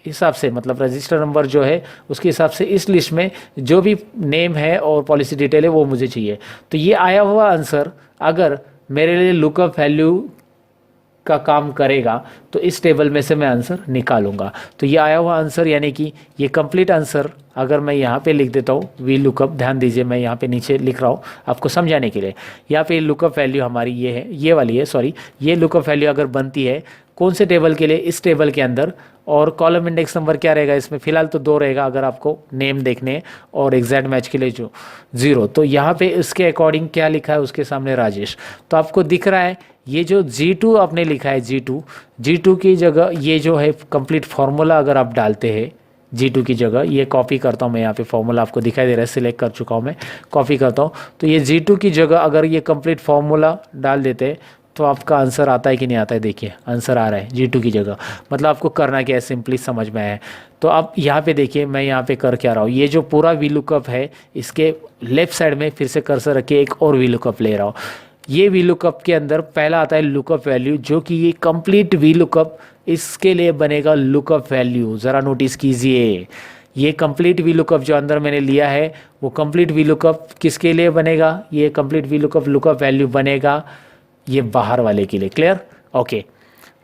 [SPEAKER 2] हिसाब से, मतलब रजिस्टर नंबर जो है उसके हिसाब से इस लिस्ट में जो भी नेम है और पॉलिसी डिटेल है वो मुझे चाहिए। तो ये आया हुआ आंसर अगर मेरे लिए लुकअप वैल्यू का काम करेगा तो इस टेबल में से मैं आंसर निकालूंगा। तो ये आया हुआ आंसर यानी कि ये कंप्लीट आंसर अगर मैं यहाँ पे लिख देता हूँ वी लुकअप, ध्यान दीजिए मैं यहाँ पे नीचे लिख रहा हूँ आपको समझाने के लिए। यहाँ पे लुकअप वैल्यू हमारी ये है, ये वाली है, सॉरी, ये लुकअप वैल्यू अगर बनती है कौन से टेबल के लिए? इस टेबल के अंदर। और कॉलम इंडेक्स नंबर क्या रहेगा इसमें? फिलहाल तो 2 रहेगा अगर आपको नेम देखने, और एग्जैक्ट मैच के लिए जो 0। तो यहाँ पे इसके अकॉर्डिंग क्या लिखा है उसके सामने राजेश। तो आपको दिख रहा है ये जो G2 आपने लिखा है, G2 की जगह ये जो है कंप्लीट फार्मूला अगर आप डालते हैं G2 की जगह, ये कॉपी करता हूँ मैं, यहाँ पे फार्मूला आपको दिखाई दे रहा है, सिलेक्ट कर चुका हूँ मैं, कॉपी करता हूँ। तो ये G2 की जगह अगर ये कंप्लीट फार्मूला डाल देते हैं तो आपका आंसर आता है कि नहीं आता है? देखिए आंसर आ रहा है G2 की जगह। मतलब आपको करना क्या है, सिंपली समझ में आया है। तो आप यहाँ पे देखिए मैं यहाँ पे कर क्या रहा हूँ, ये जो पूरा वी लुकअप है इसके लेफ्ट साइड में फिर से कर्सर रखिए, एक और वी लुकअप ले रहा हूँ। ये वी लुकअप के अंदर पहला आता है लुकअप वैल्यू, जो कि ये कंप्लीट वी लुकअप इसके लिए बनेगा लुकअप वैल्यू। ज़रा नोटिस कीजिए, ये कंप्लीट वी लुकअप जो अंदर मैंने लिया है वो कंप्लीट वी लुकअप किसके लिए बनेगा? ये कंप्लीट वी लुकअप वैल्यू बनेगा ये बाहर वाले के लिए। क्लियर? ओके।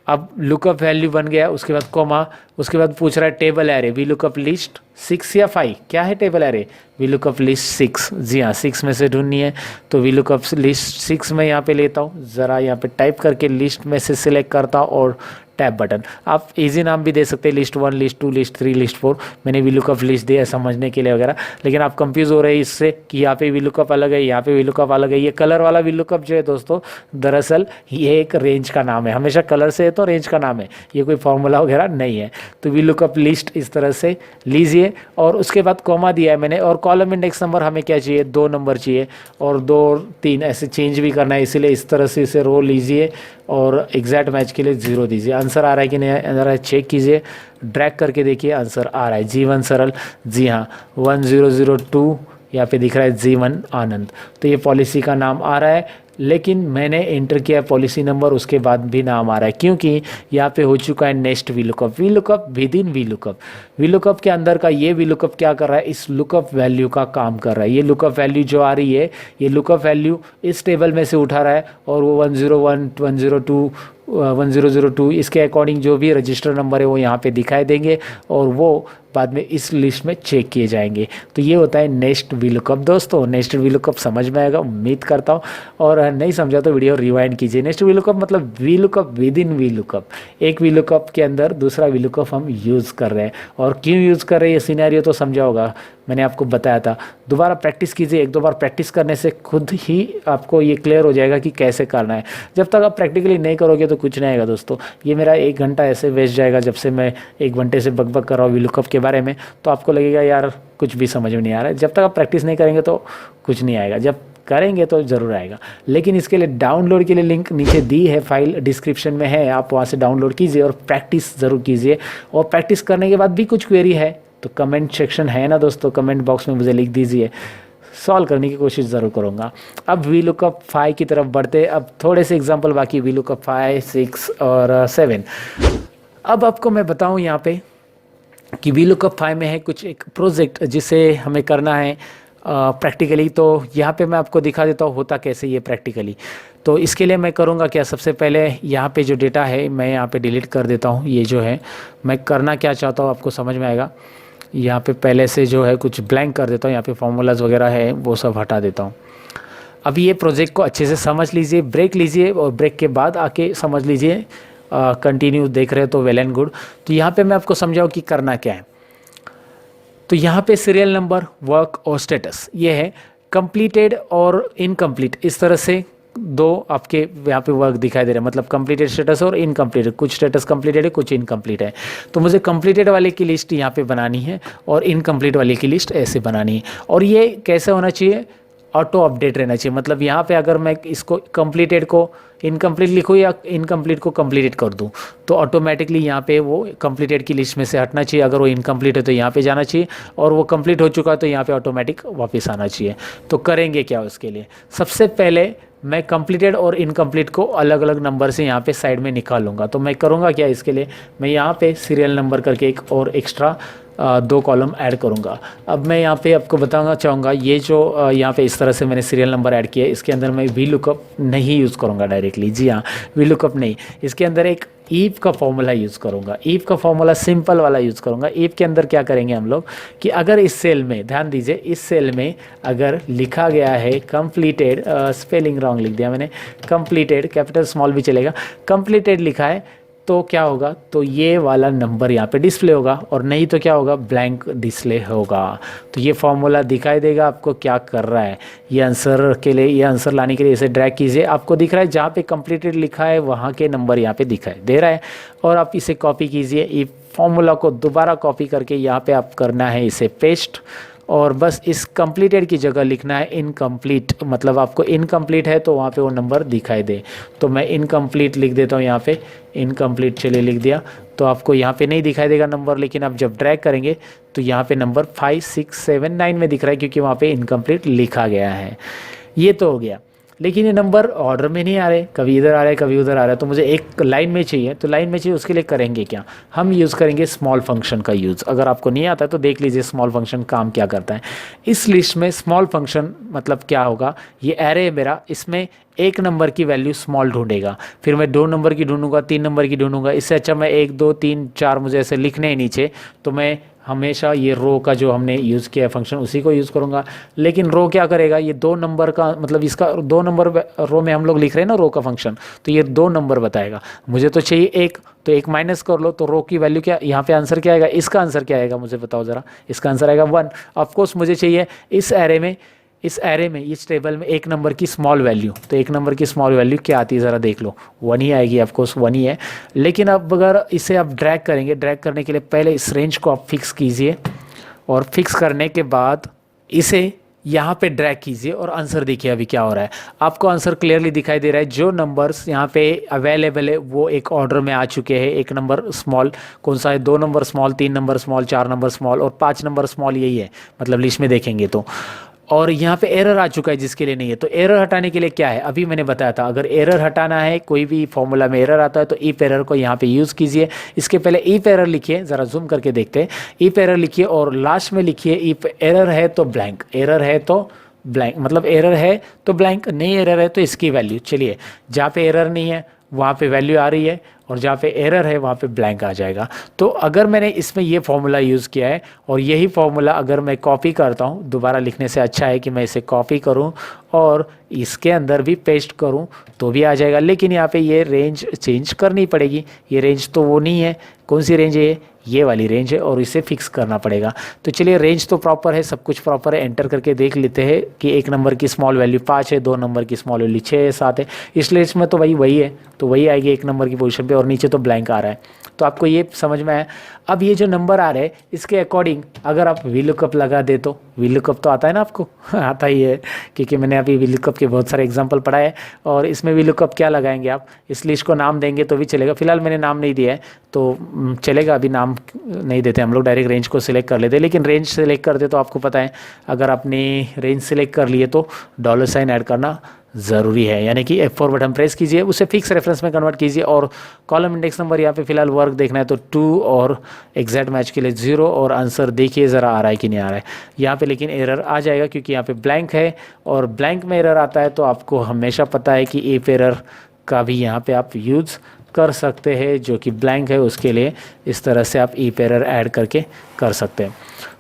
[SPEAKER 2] अब लुकअप वैल्यू बन गया, उसके बाद कॉमा, उसके बाद पूछ रहा है table array V lookup list 6 या 5। क्या है table array? V lookup list 6। जी हाँ, 6 में से ढूंढनी है तो वी लुकअप लिस्ट 6 में यहाँ पे लेता हूँ। ज़रा यहाँ पे टाइप करके लिस्ट में से सिलेक्ट करता हूँ और टैब बटन। आप इजी नाम भी दे सकते हैं, लिस्ट 1, लिस्ट 2, लिस्ट 3, लिस्ट 4। मैंने वी लुकअप लिस्ट दिया समझने के लिए वगैरह, लेकिन आप कंफ्यूज हो रहे हैं इससे कि यहाँ पे वी लुकअप अलग है, यहाँ पे वी लुकअप अलग है। ये कलर वाला वी लुकअप जो है दोस्तों, दरअसल ये एक रेंज का नाम है, हमेशा कलर से है तो रेंज का नाम है, ये कोई फॉर्मूला वगैरह नहीं है। तो वी लुकअप लिस्ट इस तरह से लीजिए और उसके बाद कॉमा दिया है मैंने। और कॉलम इंडेक्स नंबर हमें क्या चाहिए? 2 नंबर चाहिए, और 2 और 3 ऐसे चेंज भी करना है, इसीलिए इस तरह से इसे रो लीजिए और एग्जैक्ट मैच के लिए 0 दीजिए। आंसर आ रहा है कि नहीं आ रहा है चेक कीजिए, ड्रैग करके देखिए आंसर आ रहा है G1 सरल। जी हाँ, 1002 यहाँ पे दिख रहा है G1 आनंद। तो ये पॉलिसी का नाम आ रहा है, लेकिन मैंने एंटर किया पॉलिसी नंबर, उसके बाद भी नाम आ रहा है क्योंकि यहाँ पे हो चुका है next V lookup with in V lookup के अंदर का ये वी लुकअप क्या कर रहा है? इस लुकअप वैल्यू का काम कर रहा है। ये लुकअप वैल्यू जो आ रही है, ये लुकअप वैल्यू इस टेबल में से उठा रहा है और वो 101, 102, 1002 इसके अकॉर्डिंग जो भी रजिस्टर नंबर है वो यहाँ पे दिखाई देंगे और वो बाद में इस लिस्ट में चेक किए जाएंगे। तो ये होता है नेक्स्ट वी लुकअप। दोस्तों नेक्स्ट वी लुकअप समझ में आएगा उम्मीद करता हूँ, और है, नहीं समझा तो वीडियो रिवाइंड कीजिए। नेक्स्ट वी लुकअप मतलब V lookup with in V lookup, एक वी लुकअप के अंदर दूसरा वी लुकअप हम यूज़ कर रहे हैं। और क्यों यूज़ कर रहे हैं ये सिनेरियो तो समझा होगा, मैंने आपको बताया था। दोबारा प्रैक्टिस कीजिए, एक दो बार प्रैक्टिस करने से खुद ही आपको ये क्लियर हो जाएगा कि कैसे करना है। जब तक आप प्रैक्टिकली नहीं करोगे तो कुछ नहीं आएगा दोस्तों। ये मेरा 1 घंटा ऐसे वेस्ट जाएगा, जब से मैं 1 घंटे से बकबक कर रहा हूँ वी लुकअप के बारे में, तो आपको लगेगा यार कुछ भी समझ में नहीं आ रहा है। जब तक आप प्रैक्टिस नहीं करेंगे तो कुछ नहीं आएगा, जब करेंगे तो ज़रूर आएगा। लेकिन इसके लिए डाउनलोड के लिए लिंक नीचे दी है, फाइल डिस्क्रिप्शन में है, आप वहाँ से डाउनलोड कीजिए और प्रैक्टिस ज़रूर कीजिए। और प्रैक्टिस करने के बाद भी कुछ क्वेरी है तो कमेंट सेक्शन है ना दोस्तों, कमेंट बॉक्स में मुझे लिख दीजिए, सॉल्व करने की कोशिश ज़रूर करूँगा। अब वी लुकअप 5 की तरफ बढ़ते, अब थोड़े से एग्जांपल बाकी, वी लुकअप 5, 6 और 7। अब आपको मैं बताऊँ यहाँ पे कि वी लुकअप 5 में है कुछ एक प्रोजेक्ट जिसे हमें करना है प्रैक्टिकली। तो यहाँ पे मैं आपको दिखा देता हूँ होता कैसे ये प्रैक्टिकली। तो इसके लिए मैं करूँगा क्या, सबसे पहले यहाँ पे जो डेटा है मैं यहाँ पे डिलीट कर देता हूँ। ये जो है मैं करना क्या चाहता हूँ आपको समझ में आएगा। यहाँ पे पहले से जो है कुछ ब्लैंक कर देता हूँ, यहाँ पे फॉर्मूलाज वगैरह है वो सब हटा देता हूँ। अब ये प्रोजेक्ट को अच्छे से समझ लीजिए, ब्रेक लीजिए और ब्रेक के बाद आके समझ लीजिए। कंटिन्यू देख रहे हो तो वेल एंड गुड। तो यहाँ पे मैं आपको समझाऊँ कि करना क्या है। तो यहाँ पे सीरियल नंबर, वर्क और स्टेटस ये है, कंप्लीटेड और इनकम्प्लीट, इस तरह से दो आपके यहाँ पे वर्क दिखाई दे रहे हैं, मतलब कंप्लीटेड स्टेटस और इनकम्प्लीटेड। कुछ स्टेटस कंप्लीटेड है, कुछ इनकम्प्लीट है। तो मुझे कंप्लीटेड वाले की लिस्ट यहाँ पे बनानी है और इनकम्प्लीट वाले की लिस्ट ऐसे बनानी है। और ये कैसे होना चाहिए, ऑटो अपडेट रहना चाहिए। मतलब यहाँ पे अगर मैं इसको कंप्लीटेड को इनकम्प्लीट लिखूँ या इनकम्प्लीट को कंप्लीटेड कर दूँ तो ऑटोमेटिकली यहाँ पे वो कंप्लीटेड की लिस्ट में से हटना चाहिए। अगर वो इनकम्प्लीट है तो यहाँ पे जाना चाहिए, और वो कंप्लीट हो चुका है तो यहाँ पे ऑटोमेटिक वापस आना चाहिए। तो करेंगे क्या उसके लिए, सबसे पहले मैं कंप्लीटेड और इनकम्प्लीट को अलग अलग नंबर से यहाँ पे साइड में निकालूंगा। तो मैं करूँगा क्या, इसके लिए मैं यहाँ पे सीरियल नंबर करके एक और एक्स्ट्रा 2 कॉलम ऐड करूँगा। अब मैं यहाँ पे आपको बताना चाहूँगा, ये जो यहाँ पे इस तरह से मैंने सीरियल नंबर ऐड किया है, इसके अंदर मैं वी लुकअप नहीं यूज़ करूँगा डायरेक्टली। जी हाँ, वी लुकअप नहीं, इसके अंदर एक ईफ का फॉर्मूला यूज़ करूँगा। ईफ का फॉर्मूला सिंपल वाला यूज़ करूँगा। ईफ के अंदर क्या करेंगे हम लोग कि अगर इस सेल में, ध्यान दीजिए, इस सेल में अगर लिखा गया है कंप्लीटेड, स्पेलिंग रॉन्ग लिख दिया मैंने, कंप्लीटेड, कैपिटल स्मॉल भी चलेगा, कंप्लीटेड लिखा है तो क्या होगा, तो ये वाला नंबर यहाँ पे डिस्प्ले होगा, और नहीं तो क्या होगा, ब्लैंक डिस्प्ले होगा। तो ये फॉर्मूला दिखाई देगा आपको क्या कर रहा है। ये आंसर के लिए, ये आंसर लाने के लिए इसे ड्रैग कीजिए, आपको दिख रहा है जहाँ पे कंप्लीटेड लिखा है वहाँ के नंबर यहाँ पे दिखाई दे रहा है। और आप इसे कॉपी कीजिए, ये फॉर्मूला को दोबारा कॉपी करके यहाँ पे आप करना है इसे पेस्ट, और बस इस कंप्लीटेड की जगह लिखना है इनकम्प्लीट। मतलब आपको इनकम्प्लीट है तो वहाँ पे वो नंबर दिखाई दे, तो मैं इनकम्प्लीट लिख देता हूँ यहाँ पे, इनकम्प्लीट चलिए लिख दिया। तो आपको यहाँ पे नहीं दिखाई देगा नंबर, लेकिन आप जब ड्रैग करेंगे तो यहाँ पे नंबर 5, 6, 7, 9 में दिख रहा है, क्योंकि वहाँ पे इनकम्प्लीट लिखा गया है। ये तो हो गया, लेकिन ये नंबर ऑर्डर में नहीं आ रहे, कभी इधर आ रहा है कभी उधर आ रहा है। तो मुझे एक लाइन में चाहिए, तो लाइन में चाहिए, उसके लिए करेंगे क्या, हम यूज़ करेंगे स्मॉल फंक्शन का यूज़। अगर आपको नहीं आता है तो देख लीजिए स्मॉल फंक्शन काम क्या करता है। इस लिस्ट में स्मॉल फंक्शन मतलब क्या होगा, ये एरे है मेरा, इसमें 1 नंबर की वैल्यू स्मॉल ढूंढेगा, फिर मैं 2 नंबर की ढूंढूंगा, 3 नंबर की ढूंढूंगा। इससे अच्छा मैं 1, 2, 3, 4 मुझे ऐसे लिखने हैं नीचे, तो मैं हमेशा ये रो का जो हमने यूज़ किया है फंक्शन उसी को यूज़ करूँगा। लेकिन रो क्या करेगा, ये 2 नंबर का, मतलब इसका 2 नंबर रो में हम लोग लिख रहे हैं ना रो का फंक्शन, तो ये 2 नंबर बताएगा। मुझे तो चाहिए 1, तो 1 माइनस कर लो, तो रो की वैल्यू क्या, यहाँ पे आंसर क्या आएगा, इसका आंसर क्या आएगा मुझे बताओ ज़रा, इसका आंसर आएगा 1। ऑफकोर्स मुझे चाहिए इस एरे में इस टेबल में 1 नंबर की स्मॉल वैल्यू, तो 1 नंबर की स्मॉल वैल्यू क्या आती है ज़रा देख लो, 1 ही आएगी, ऑफकोर्स 1 ही है। लेकिन अब अगर इसे आप ड्रैग करेंगे, ड्रैग करने के लिए पहले इस रेंज को आप फिक्स कीजिए, और फिक्स करने के बाद इसे यहाँ पे ड्रैग कीजिए, और आंसर देखिए अभी क्या हो रहा है। आपको आंसर क्लियरली दिखाई दे रहा है, जो नंबर्स यहाँ पे अवेलेबल है वो एक ऑर्डर में आ चुके हैं। 1 नंबर स्मॉल कौन सा है, 2 number small, 3 number small, 4 number small और 5 नंबर स्मॉल, यही है मतलब लिस्ट में देखेंगे तो। और यहाँ पे एरर आ चुका है जिसके लिए नहीं है, तो एरर हटाने के लिए क्या है, अभी मैंने बताया था, अगर एरर हटाना है, कोई भी फॉर्मूला में एरर आता है तो ईफ एरर को यहाँ पे यूज़ कीजिए। इसके पहले ईफ एरर लिखिए, ज़रा जूम करके देखते हैं, ईफ एरर लिखिए और लास्ट में लिखिए ईफ एरर है तो ब्लैंक, एरर है तो ब्लैंक, मतलब एरर है तो ब्लैंक, नहीं एरर है तो इसकी वैल्यू। चलिए जहाँ पे एरर नहीं है वहाँ पे वैल्यू आ रही है, और जहाँ पे एरर है वहाँ पे ब्लैंक आ जाएगा। तो अगर मैंने इसमें ये फॉर्मूला यूज़ किया है और यही फॉर्मूला अगर मैं कॉपी करता हूँ, दोबारा लिखने से अच्छा है कि मैं इसे कॉपी करूँ और इसके अंदर भी पेस्ट करूँ तो भी आ जाएगा। लेकिन यहाँ पे ये रेंज चेंज करनी पड़ेगी। ये रेंज तो वो नहीं है, कौन सी रेंज है, ये वाली रेंज है और इसे फिक्स करना पड़ेगा। तो चलिए रेंज तो प्रॉपर है, सब कुछ प्रॉपर है, एंटर करके देख लेते हैं कि 1 नंबर की स्मॉल वैल्यू 5 है, 2 नंबर की स्मॉल वैल्यू 6 है, 7 है। इस लिस्ट में तो वही है, तो वही आएगी 1 नंबर की पोजीशन पे और नीचे तो ब्लैंक आ रहा है। तो आपको ये समझ में आया। अब ये जो नंबर आ रहे हैं इसके अकॉर्डिंग अगर आप VLOOKUP लगा दे तो VLOOKUP तो आता है ना आपको आता ही है, क्योंकि मैंने अभी VLOOKUP के बहुत सारे एग्जांपल पढ़ा है। और इसमें VLOOKUP क्या लगाएंगे आप, इस लिस्ट को नाम देंगे तो भी चलेगा। फिलहाल मैंने नाम नहीं दिया है तो चलेगा, अभी नाम नहीं देते हम लोग, डायरेक्ट रेंज को सिलेक्ट कर लेते हैं। लेकिन रेंज सिलेक्ट करते तो आपको पता है अगर आपने रेंज सिलेक्ट कर लिए तो $साइन ऐड करना ज़रूरी है, यानी कि F4 बटन प्रेस कीजिए, उसे फिक्स रेफरेंस में कन्वर्ट कीजिए और कॉलम इंडेक्स नंबर यहाँ पे फिलहाल वर्क देखना है तो 2 और एग्जैक्ट मैच के लिए 0 और आंसर देखिए ज़रा आ रहा है कि नहीं आ रहा है। यहाँ पे लेकिन एरर आ जाएगा क्योंकि यहाँ पे ब्लैंक है और ब्लैंक में एरर आता है तो आपको हमेशा पता है कि इफ एरर का भी यहाँ पे आप यूज़ कर सकते हैं। जो कि ब्लैंक है उसके लिए इस तरह से आप इफ एरर ऐड करके कर सकते हैं।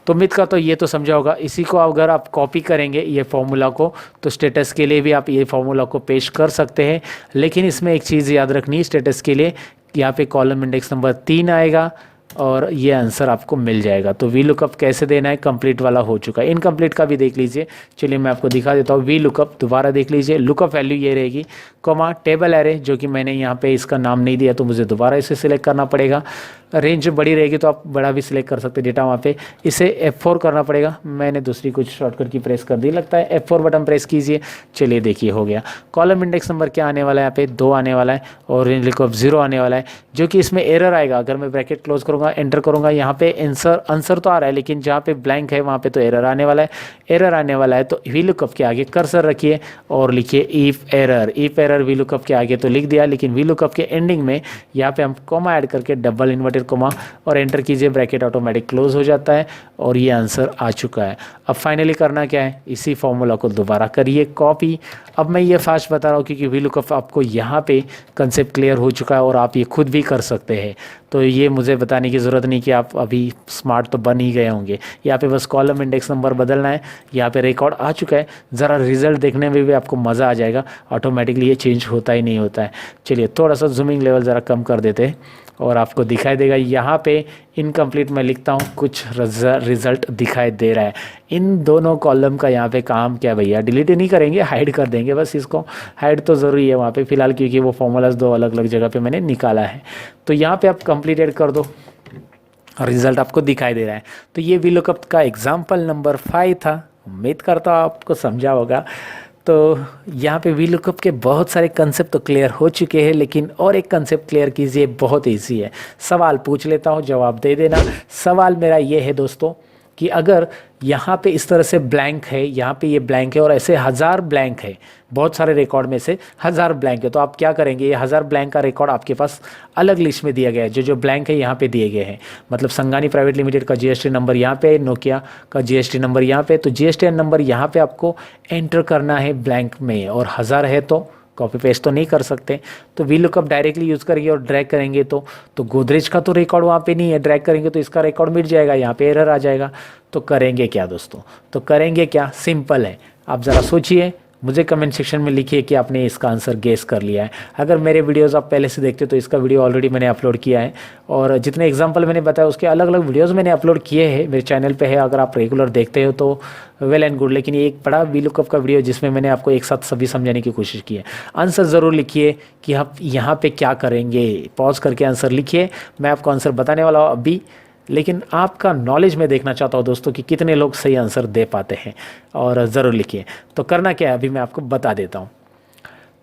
[SPEAKER 2] तो उम्मीद का तो ये तो समझा होगा। इसी को अगर आप कॉपी करेंगे ये फॉर्मूला को तो स्टेटस के लिए भी आप ये फॉर्मूला को पेश कर सकते हैं। लेकिन इसमें एक चीज़ याद रखनी, स्टेटस के लिए यहाँ पे कॉलम इंडेक्स नंबर 3 आएगा और ये आंसर आपको मिल जाएगा। तो VLOOKUP कैसे देना है, कंप्लीट वाला हो चुका है, इनकम्प्लीट का भी देख लीजिए। चलिए मैं आपको दिखा देता हूँ। VLOOKUP दोबारा देख लीजिए, लुकअप वैल्यू ये रहेगी, कॉमा टेबल एरे, जो कि मैंने यहाँ पे इसका नाम नहीं दिया तो मुझे दोबारा इसे सिलेक्ट करना पड़ेगा। रेंज बड़ी रहेगी तो आप बड़ा भी सिलेक्ट कर सकते हैं डेटा वहाँ पे। इसे F4 करना पड़ेगा, मैंने दूसरी कुछ शॉर्टकट की प्रेस कर दी लगता है। F4 बटन प्रेस कीजिए, चलिए देखिए हो गया। कॉलम इंडेक्स नंबर क्या आने वाला है, यहाँ पे 2 आने वाला है और रेंज लुकअप 0 आने वाला है, जो कि इसमें एरर आएगा। अगर मैं ब्रैकेट क्लोज करूँगा, एंटर करूँगा, यहाँ पे आंसर तो आ रहा है लेकिन जहाँ पे ब्लैंक है वहाँ पे तो एरर आने वाला है। एरर आने वाला है तो VLOOKUP के आगे कर्सर रखिए और लिखिए इफ एरर। VLOOKUP के आगे तो लिख दिया, लेकिन VLOOKUP के एंडिंग में यहाँ पे हम कॉमा ऐड करके डबल इन्वर्टेड कॉमा और एंटर कीजिए, ब्रैकेट ऑटोमेटिक क्लोज हो जाता है और ये आंसर आ चुका है। अब फाइनली करना क्या है, इसी फॉर्मूला को दोबारा करिए कॉपी। अब मैं ये फास्ट बता रहा हूँ क्योंकि VLOOKUP आपको यहाँ पे कंसेप्ट क्लियर हो चुका है और आप ये खुद भी कर सकते हैं। तो ये मुझे बताने की ज़रूरत नहीं कि आप अभी स्मार्ट तो बन ही गए होंगे। यहाँ पे बस कॉलम इंडेक्स नंबर बदलना है, यहाँ पे रिकॉर्ड आ चुका है। ज़रा रिजल्ट देखने में भी आपको मज़ा आ जाएगा, ऑटोमेटिकली ये चेंज होता ही नहीं होता है। चलिए थोड़ा सा जूमिंग लेवल ज़रा कम कर देते हैं और आपको दिखाई देगा यहाँ पे इनकम्प्लीट मैं लिखता हूँ, कुछ रिजल्ट दिखाई दे रहा है। इन दोनों कॉलम का यहाँ पे काम क्या भैया, डिलीट नहीं करेंगे, हाइड कर देंगे बस। इसको हाइड तो ज़रूरी है वहाँ पे फ़िलहाल क्योंकि वो फॉर्मूलाज 2 अलग अलग जगह पे मैंने निकाला है। तो यहाँ पे आप कंप्लीटेड कर दो, रिजल्ट आपको दिखाई दे रहा है। तो ये VLOOKUP का एग्जाम्पल नंबर 5 था, उम्मीद करता हूँ आपको समझा होगा। तो यहाँ पे VLOOKUP के बहुत सारे कंसेप्ट तो क्लियर हो चुके हैं, लेकिन और एक कंसेप्ट क्लियर कीजिए, बहुत ईजी है। सवाल पूछ लेता हूँ, जवाब दे देना। सवाल मेरा ये है दोस्तों कि अगर यहाँ पे इस तरह से ब्लैंक है, यहाँ पे ये ब्लैंक है और ऐसे 1000 ब्लैंक है, बहुत सारे रिकॉर्ड में से 1000 ब्लैंक है, तो आप क्या करेंगे, ये 1000 ब्लैंक का रिकॉर्ड आपके पास अलग लिस्ट में दिया गया है। जो ब्लैंक है यहाँ पे दिए गए हैं, मतलब संगानी प्राइवेट लिमिटेड का GST नंबर यहाँ पे, नोकिया का GST नंबर यहाँ पे। तो GSTN नंबर यहाँ पे आपको एंटर करना है ब्लैंक में, और 1000 है तो कॉपी पेस्ट तो नहीं कर सकते। तो VLOOKUP डायरेक्टली यूज़ करेंगे और ड्रैग करेंगे तो गोदरेज का तो रिकॉर्ड वहाँ पे नहीं है, ड्रैग करेंगे तो इसका रिकॉर्ड मिट जाएगा, यहाँ पे एरर आ जाएगा। तो करेंगे क्या दोस्तों, तो करेंगे क्या, सिंपल है। आप ज़रा सोचिए, मुझे कमेंट सेक्शन में लिखिए कि आपने इसका आंसर गेस कर लिया है। अगर मेरे वीडियोस आप पहले से देखते हो तो इसका वीडियो ऑलरेडी मैंने अपलोड किया है, और जितने एग्जांपल मैंने बताया उसके अलग अलग वीडियोस मैंने अपलोड किए हैं, मेरे चैनल पे है। अगर आप रेगुलर देखते हो तो वेल एंड गुड, लेकिन ये एक बड़ा VLOOKUP का वीडियो जिसमें मैंने आपको एक साथ सभी समझाने की कोशिश की है। आंसर ज़रूर लिखिए कि आप यहाँ पर क्या करेंगे, पॉज करके आंसर लिखिए। मैं आपको आंसर बताने वाला हूँ अभी, लेकिन आपका नॉलेज मैं देखना चाहता हूँ दोस्तों कि कितने लोग सही आंसर दे पाते हैं, और ज़रूर लिखिए। तो करना क्या है अभी मैं आपको बता देता हूँ।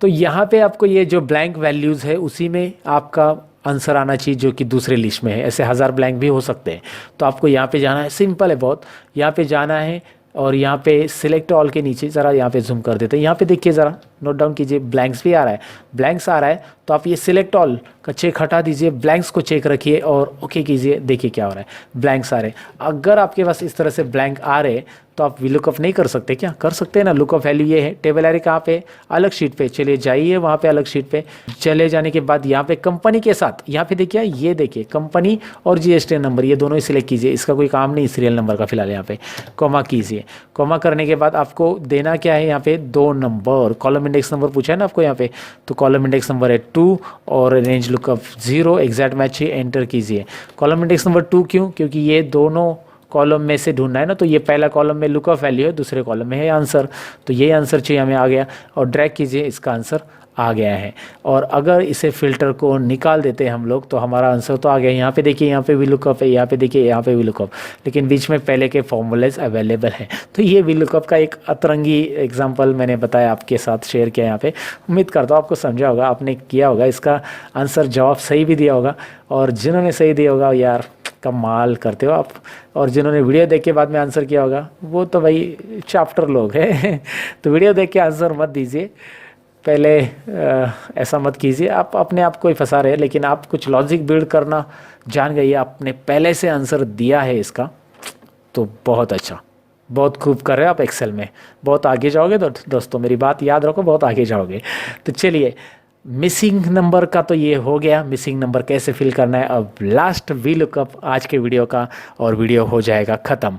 [SPEAKER 2] तो यहाँ पे आपको ये जो ब्लैंक वैल्यूज़ है उसी में आपका आंसर आना चाहिए, जो कि दूसरे लिस्ट में है। ऐसे 1000 ब्लैंक भी हो सकते हैं। तो आपको यहाँ पे जाना है, सिंपल है बहुत। यहाँ पे जाना है और यहाँ पे सिलेक्ट ऑल के नीचे ज़रा यहाँ पे जूम कर देते हैं। यहाँ पे देखिए ज़रा, नोट डाउन कीजिए, ब्लैंक्स भी आ रहा है, ब्लैंक्स आ रहा है तो आप ये सिलेक्ट ऑल का चेक हटा दीजिए, ब्लैंक्स को चेक रखिए और ओके कीजिए, देखिए क्या हो रहा है, ब्लैंक्स आ रहे हैं। अगर आपके पास इस तरह से ब्लैंक आ रहे तो आप वी लुकअप नहीं कर सकते क्या? कर सकते हैं ना। लुकअप वैल्यू ये है, टेबल एरे कहाँ पे? अलग शीट पे। चलिए जाइए वहाँ पे अलग शीट पे, चले जाने के बाद यहाँ पे कंपनी के साथ, यहाँ पे देखिए, ये देखिए कंपनी और जीएसटी नंबर, ये दोनों ही सिलेक्ट कीजिए, इसका कोई काम नहीं सीरियल नंबर का फिलहाल। यहाँ पे कॉमा कीजिए, कॉमा करने के बाद आपको देना क्या है, यहाँ पे 2 नंबर, कॉलम इंडेक्स नंबर पूछा है ना आपको यहाँ पे, तो कॉलम इंडेक्स नंबर है 2 और रेंज लुकअप 0, एग्जैक्ट मैच ही एंटर कीजिए। कॉलम इंडेक्स नंबर 2 क्यों? क्योंकि ये दोनों कॉलम में से ढूंढना है ना, तो ये पहला कॉलम में लुकअप वैल्यू है, दूसरे कॉलम में है आंसर, तो ये आंसर चाहिए हमें, आ गया। और ड्रैग कीजिए, इसका आंसर आ गया है। और अगर इसे फिल्टर को निकाल देते हैं हम लोग तो हमारा आंसर तो आ गया। यहाँ पे देखिए, यहाँ पे वी लुकअप है, यहाँ पे देखिए, यहाँ पे वी लुकअप, लेकिन बीच में पहले के फॉर्मूलेज अवेलेबल हैं। तो ये वी लुकअप का एक अतरंगी एग्जांपल मैंने बताया, आपके साथ शेयर किया यहाँ पे। उम्मीद करता हूँ आपको समझा होगा, आपने किया होगा, इसका आंसर जवाब सही भी दिया होगा। और जिन्होंने सही दिया होगा यार कमाल करते हो आप, और जिन्होंने वीडियो देख के बाद में आंसर किया होगा वो तो भाई चैप्टर लोग हैं। तो वीडियो देख के आंसर मत दीजिए, पहले ऐसा मत कीजिए, आप अपने आप को ही फंसा रहे हैं। लेकिन आप कुछ लॉजिक बिल्ड करना जान गए, आपने पहले से आंसर दिया है इसका, तो बहुत अच्छा, बहुत खूब कर रहे हैं आप एक्सेल में, बहुत आगे जाओगे। तो दोस्तों मेरी बात याद रखो, बहुत आगे जाओगे। तो चलिए, मिसिंग नंबर का तो ये हो गया, मिसिंग नंबर कैसे फिल करना है। अब लास्ट वी लुकअप आज के वीडियो का, और वीडियो हो जाएगा ख़त्म।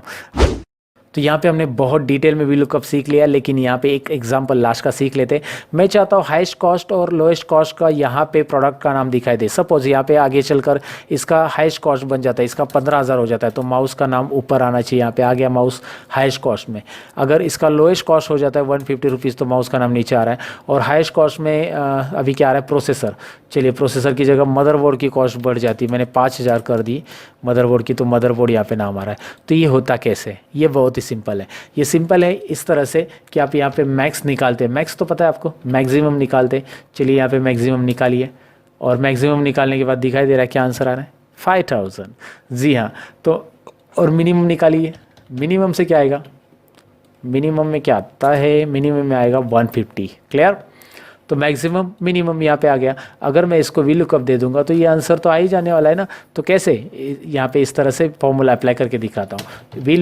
[SPEAKER 2] तो यहाँ पे हमने बहुत डिटेल में वी लुकअप सीख लिया, लेकिन यहाँ पे एक एग्जांपल लास्ट का सीख लेते हैं। मैं चाहता हूँ हाईएस्ट कॉस्ट और लोएस्ट कॉस्ट का यहाँ पे प्रोडक्ट का नाम दिखाई दे। सपोज यहाँ पे आगे चलकर इसका हाईएस्ट कॉस्ट बन जाता है, इसका 15,000 हो जाता है, तो माउस का नाम ऊपर आना चाहिए। यहाँ पे आ गया माउस हाईएस्ट कॉस्ट में। अगर इसका लोएस्ट कॉस्ट हो जाता है 150 रुपीज़, तो माउस का नाम नीचे आ रहा है। और हाईएस्ट कॉस्ट में अभी क्या आ रहा है, प्रोसेसर। चलिए प्रोसेसर की जगह मदरबोर्ड की कॉस्ट बढ़ जाती है, मैंने 5,000 कर दी मदरबोर्ड की, तो मदरबोर्ड यहाँ पे नाम आ रहा है। तो ये होता कैसे? ये बहुत ही सिंपल है। ये सिंपल है इस तरह से कि आप यहाँ पे मैक्स निकालते हैं, मैक्स तो पता है आपको, मैक्सिमम निकालते हैं। चलिए यहाँ पे मैक्सिमम निकालिए, और मैक्सिमम निकालने के बाद दिखाई दे रहा है क्या आंसर आ रहा है, 5,000। जी हाँ, तो और मिनिमम निकालिए, मिनिमम से क्या आएगा, मिनिमम में क्या आता है, मिनिमम में आएगा 150। क्लियर? तो मैक्सिमम मिनिमम यहाँ पे आ गया। अगर मैं इसको वी लुकअप दे दूंगा तो ये आंसर तो आ ही जाने वाला है ना। तो कैसे, यहाँ पे इस तरह से फॉर्मूला अप्लाई करके दिखाता हूँ। वी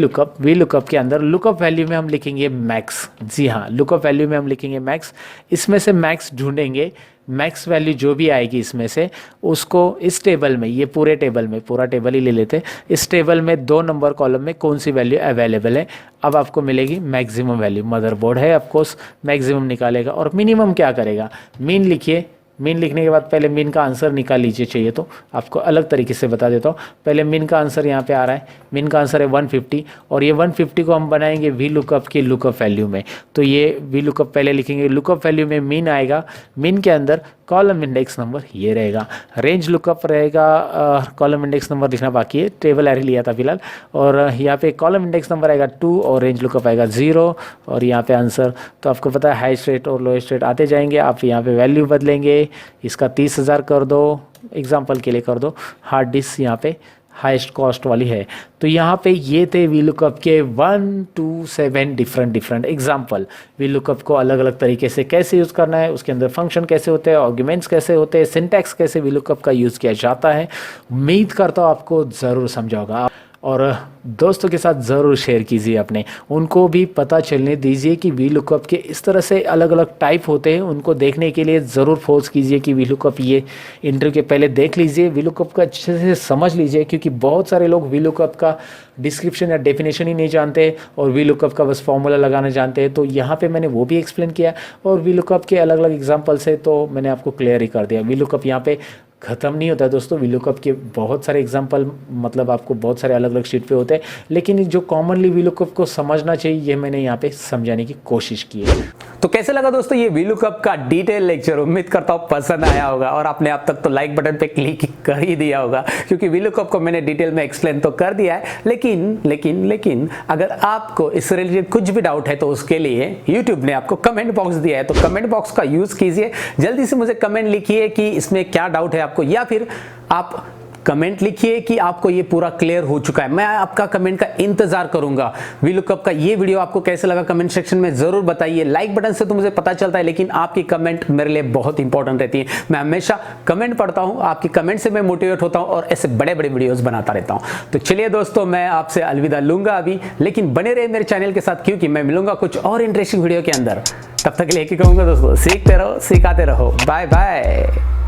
[SPEAKER 2] लुकअप के अंदर लुकअप वैल्यू में हम लिखेंगे मैक्स। जी हाँ, लुकअप वैल्यू में हम लिखेंगे मैक्स। इसमें से मैक्स ढूंढेंगे, मैक्स वैल्यू जो भी आएगी इसमें से, उसको इस टेबल में, ये पूरे टेबल में, पूरा टेबल ही ले लेते हैं, इस टेबल में 2 नंबर कॉलम में कौन सी वैल्यू अवेलेबल है। अब आपको मिलेगी मैक्सिमम वैल्यू। मदरबोर्ड है ऑफकोर्स, मैक्सिमम निकालेगा। और मिनिमम क्या करेगा, मीन लिखिए। मीन लिखने के बाद पहले मीन का आंसर निकाल लीजिए, चाहिए तो आपको अलग तरीके से बता देता हूँ। पहले मीन का आंसर यहाँ पे आ रहा है, मीन का आंसर है 150, और ये 150 को हम बनाएंगे वी लुकअप की लुकअप वैल्यू में। तो ये वी लुकअप पहले लिखेंगे, लुकअप वैल्यू में मीन आएगा, मीन के अंदर कॉलम इंडेक्स नंबर ये रहेगा, रेंज लुकअप रहेगा, कॉलम इंडेक्स नंबर लिखना बाकी है, टेबल एरे लिया था फिलहाल। और यहाँ पे कॉलम इंडेक्स नंबर आएगा 2 और रेंज लुकअप आएगा 0, और यहाँ पे आंसर तो आपको पता है हाईएस्ट रेट और लोएस्ट रेट आते जाएंगे। आप यहाँ पे वैल्यू बदलेंगे, इसका 30,000 कर दो, एग्जाम्पल के लिए कर दो। हार्ड डिस्क यहाँ पे हाईएस्ट कॉस्ट वाली है। तो यहाँ पे ये थे वी लुकअप के 1 to 7 different example. V lookup को अलग अलग तरीके से कैसे यूज़ करना है, उसके अंदर फंक्शन कैसे होते हैं, आर्ग्यूमेंट्स कैसे होते हैं, सिंटैक्स कैसे वी लुकअप का यूज़ किया जाता है। उम्मीद करता हूँ आपको ज़रूर समझा होगा, और दोस्तों के साथ ज़रूर शेयर कीजिए अपने, उनको भी पता चलने दीजिए कि वी लुकअप के इस तरह से अलग अलग टाइप होते हैं। उनको देखने के लिए ज़रूर फोर्स कीजिए कि वी लुकअप ये इंटरव्यू के पहले देख लीजिए, वी लुकअप का अच्छे से समझ लीजिए, क्योंकि बहुत सारे लोग वी लुकअप का डिस्क्रिप्शन या डेफिनेशन ही नहीं जानते और वी लुकअप का बस फॉर्मूला लगाना जानते हैं। तो यहाँ पे मैंने वो भी एक्सप्लेन किया, और वी लुकअप के अलग अलग एग्जाम्पल से तो मैंने आपको क्लियर ही कर दिया। वी लुकअप यहाँ पे ख़त्म नहीं होता है दोस्तों, वी लुकअप के बहुत सारे एग्जांपल, मतलब आपको बहुत सारे अलग अलग शीट पे होते हैं, लेकिन जो कॉमनली वी लुकअप को समझना चाहिए ये मैंने यहाँ पे समझाने की कोशिश की है।
[SPEAKER 1] तो कैसे लगा दोस्तों ये वी लुकअप का डिटेल लेक्चर? उम्मीद करता हूँ पसंद आया होगा, और आपने अब तक तो लाइक बटन पे क्लिक कर ही दिया होगा, क्योंकि वी लुकअप को मैंने डिटेल में एक्सप्लेन तो कर दिया है। लेकिन अगर आपको इससे रिलेटेड कुछ भी डाउट है तो उसके लिए यूट्यूब ने आपको कमेंट बॉक्स दिया है, तो कमेंट बॉक्स का यूज कीजिए, जल्दी से मुझे कमेंट लिखिए कि इसमें क्या डाउट है आपको, या फिर आप कमेंट लिखिए कि आपको ये पूरा क्लियर हो चुका है। मैं आपका कमेंट का इंतजार करूंगा। वीलुकअप का ये वीडियो आपको कैसे लगा कमेंट सेक्शन में जरूर बताइए। लाइक बटन से तो मुझे पता चलता है, लेकिन आपकी कमेंट मेरे लिए बहुत इंपॉर्टेंट रहती है। मैं हमेशा कमेंट पढ़ता हूं, आपकी कमेंट से मैं मोटिवेट होता हूं और ऐसे बड़े बड़े वीडियोस बनाता रहता हूं। तो चलिए दोस्तों, मैं आपसे अलविदा लूंगा अभी, लेकिन बने रहे मेरे चैनल के साथ, क्योंकि मैं मिलूंगा कुछ और इंटरेस्टिंग वीडियो के अंदर। तब तक के लिए कहूंगा दोस्तों, सीखते रहो, सिखाते रहो। Bye bye.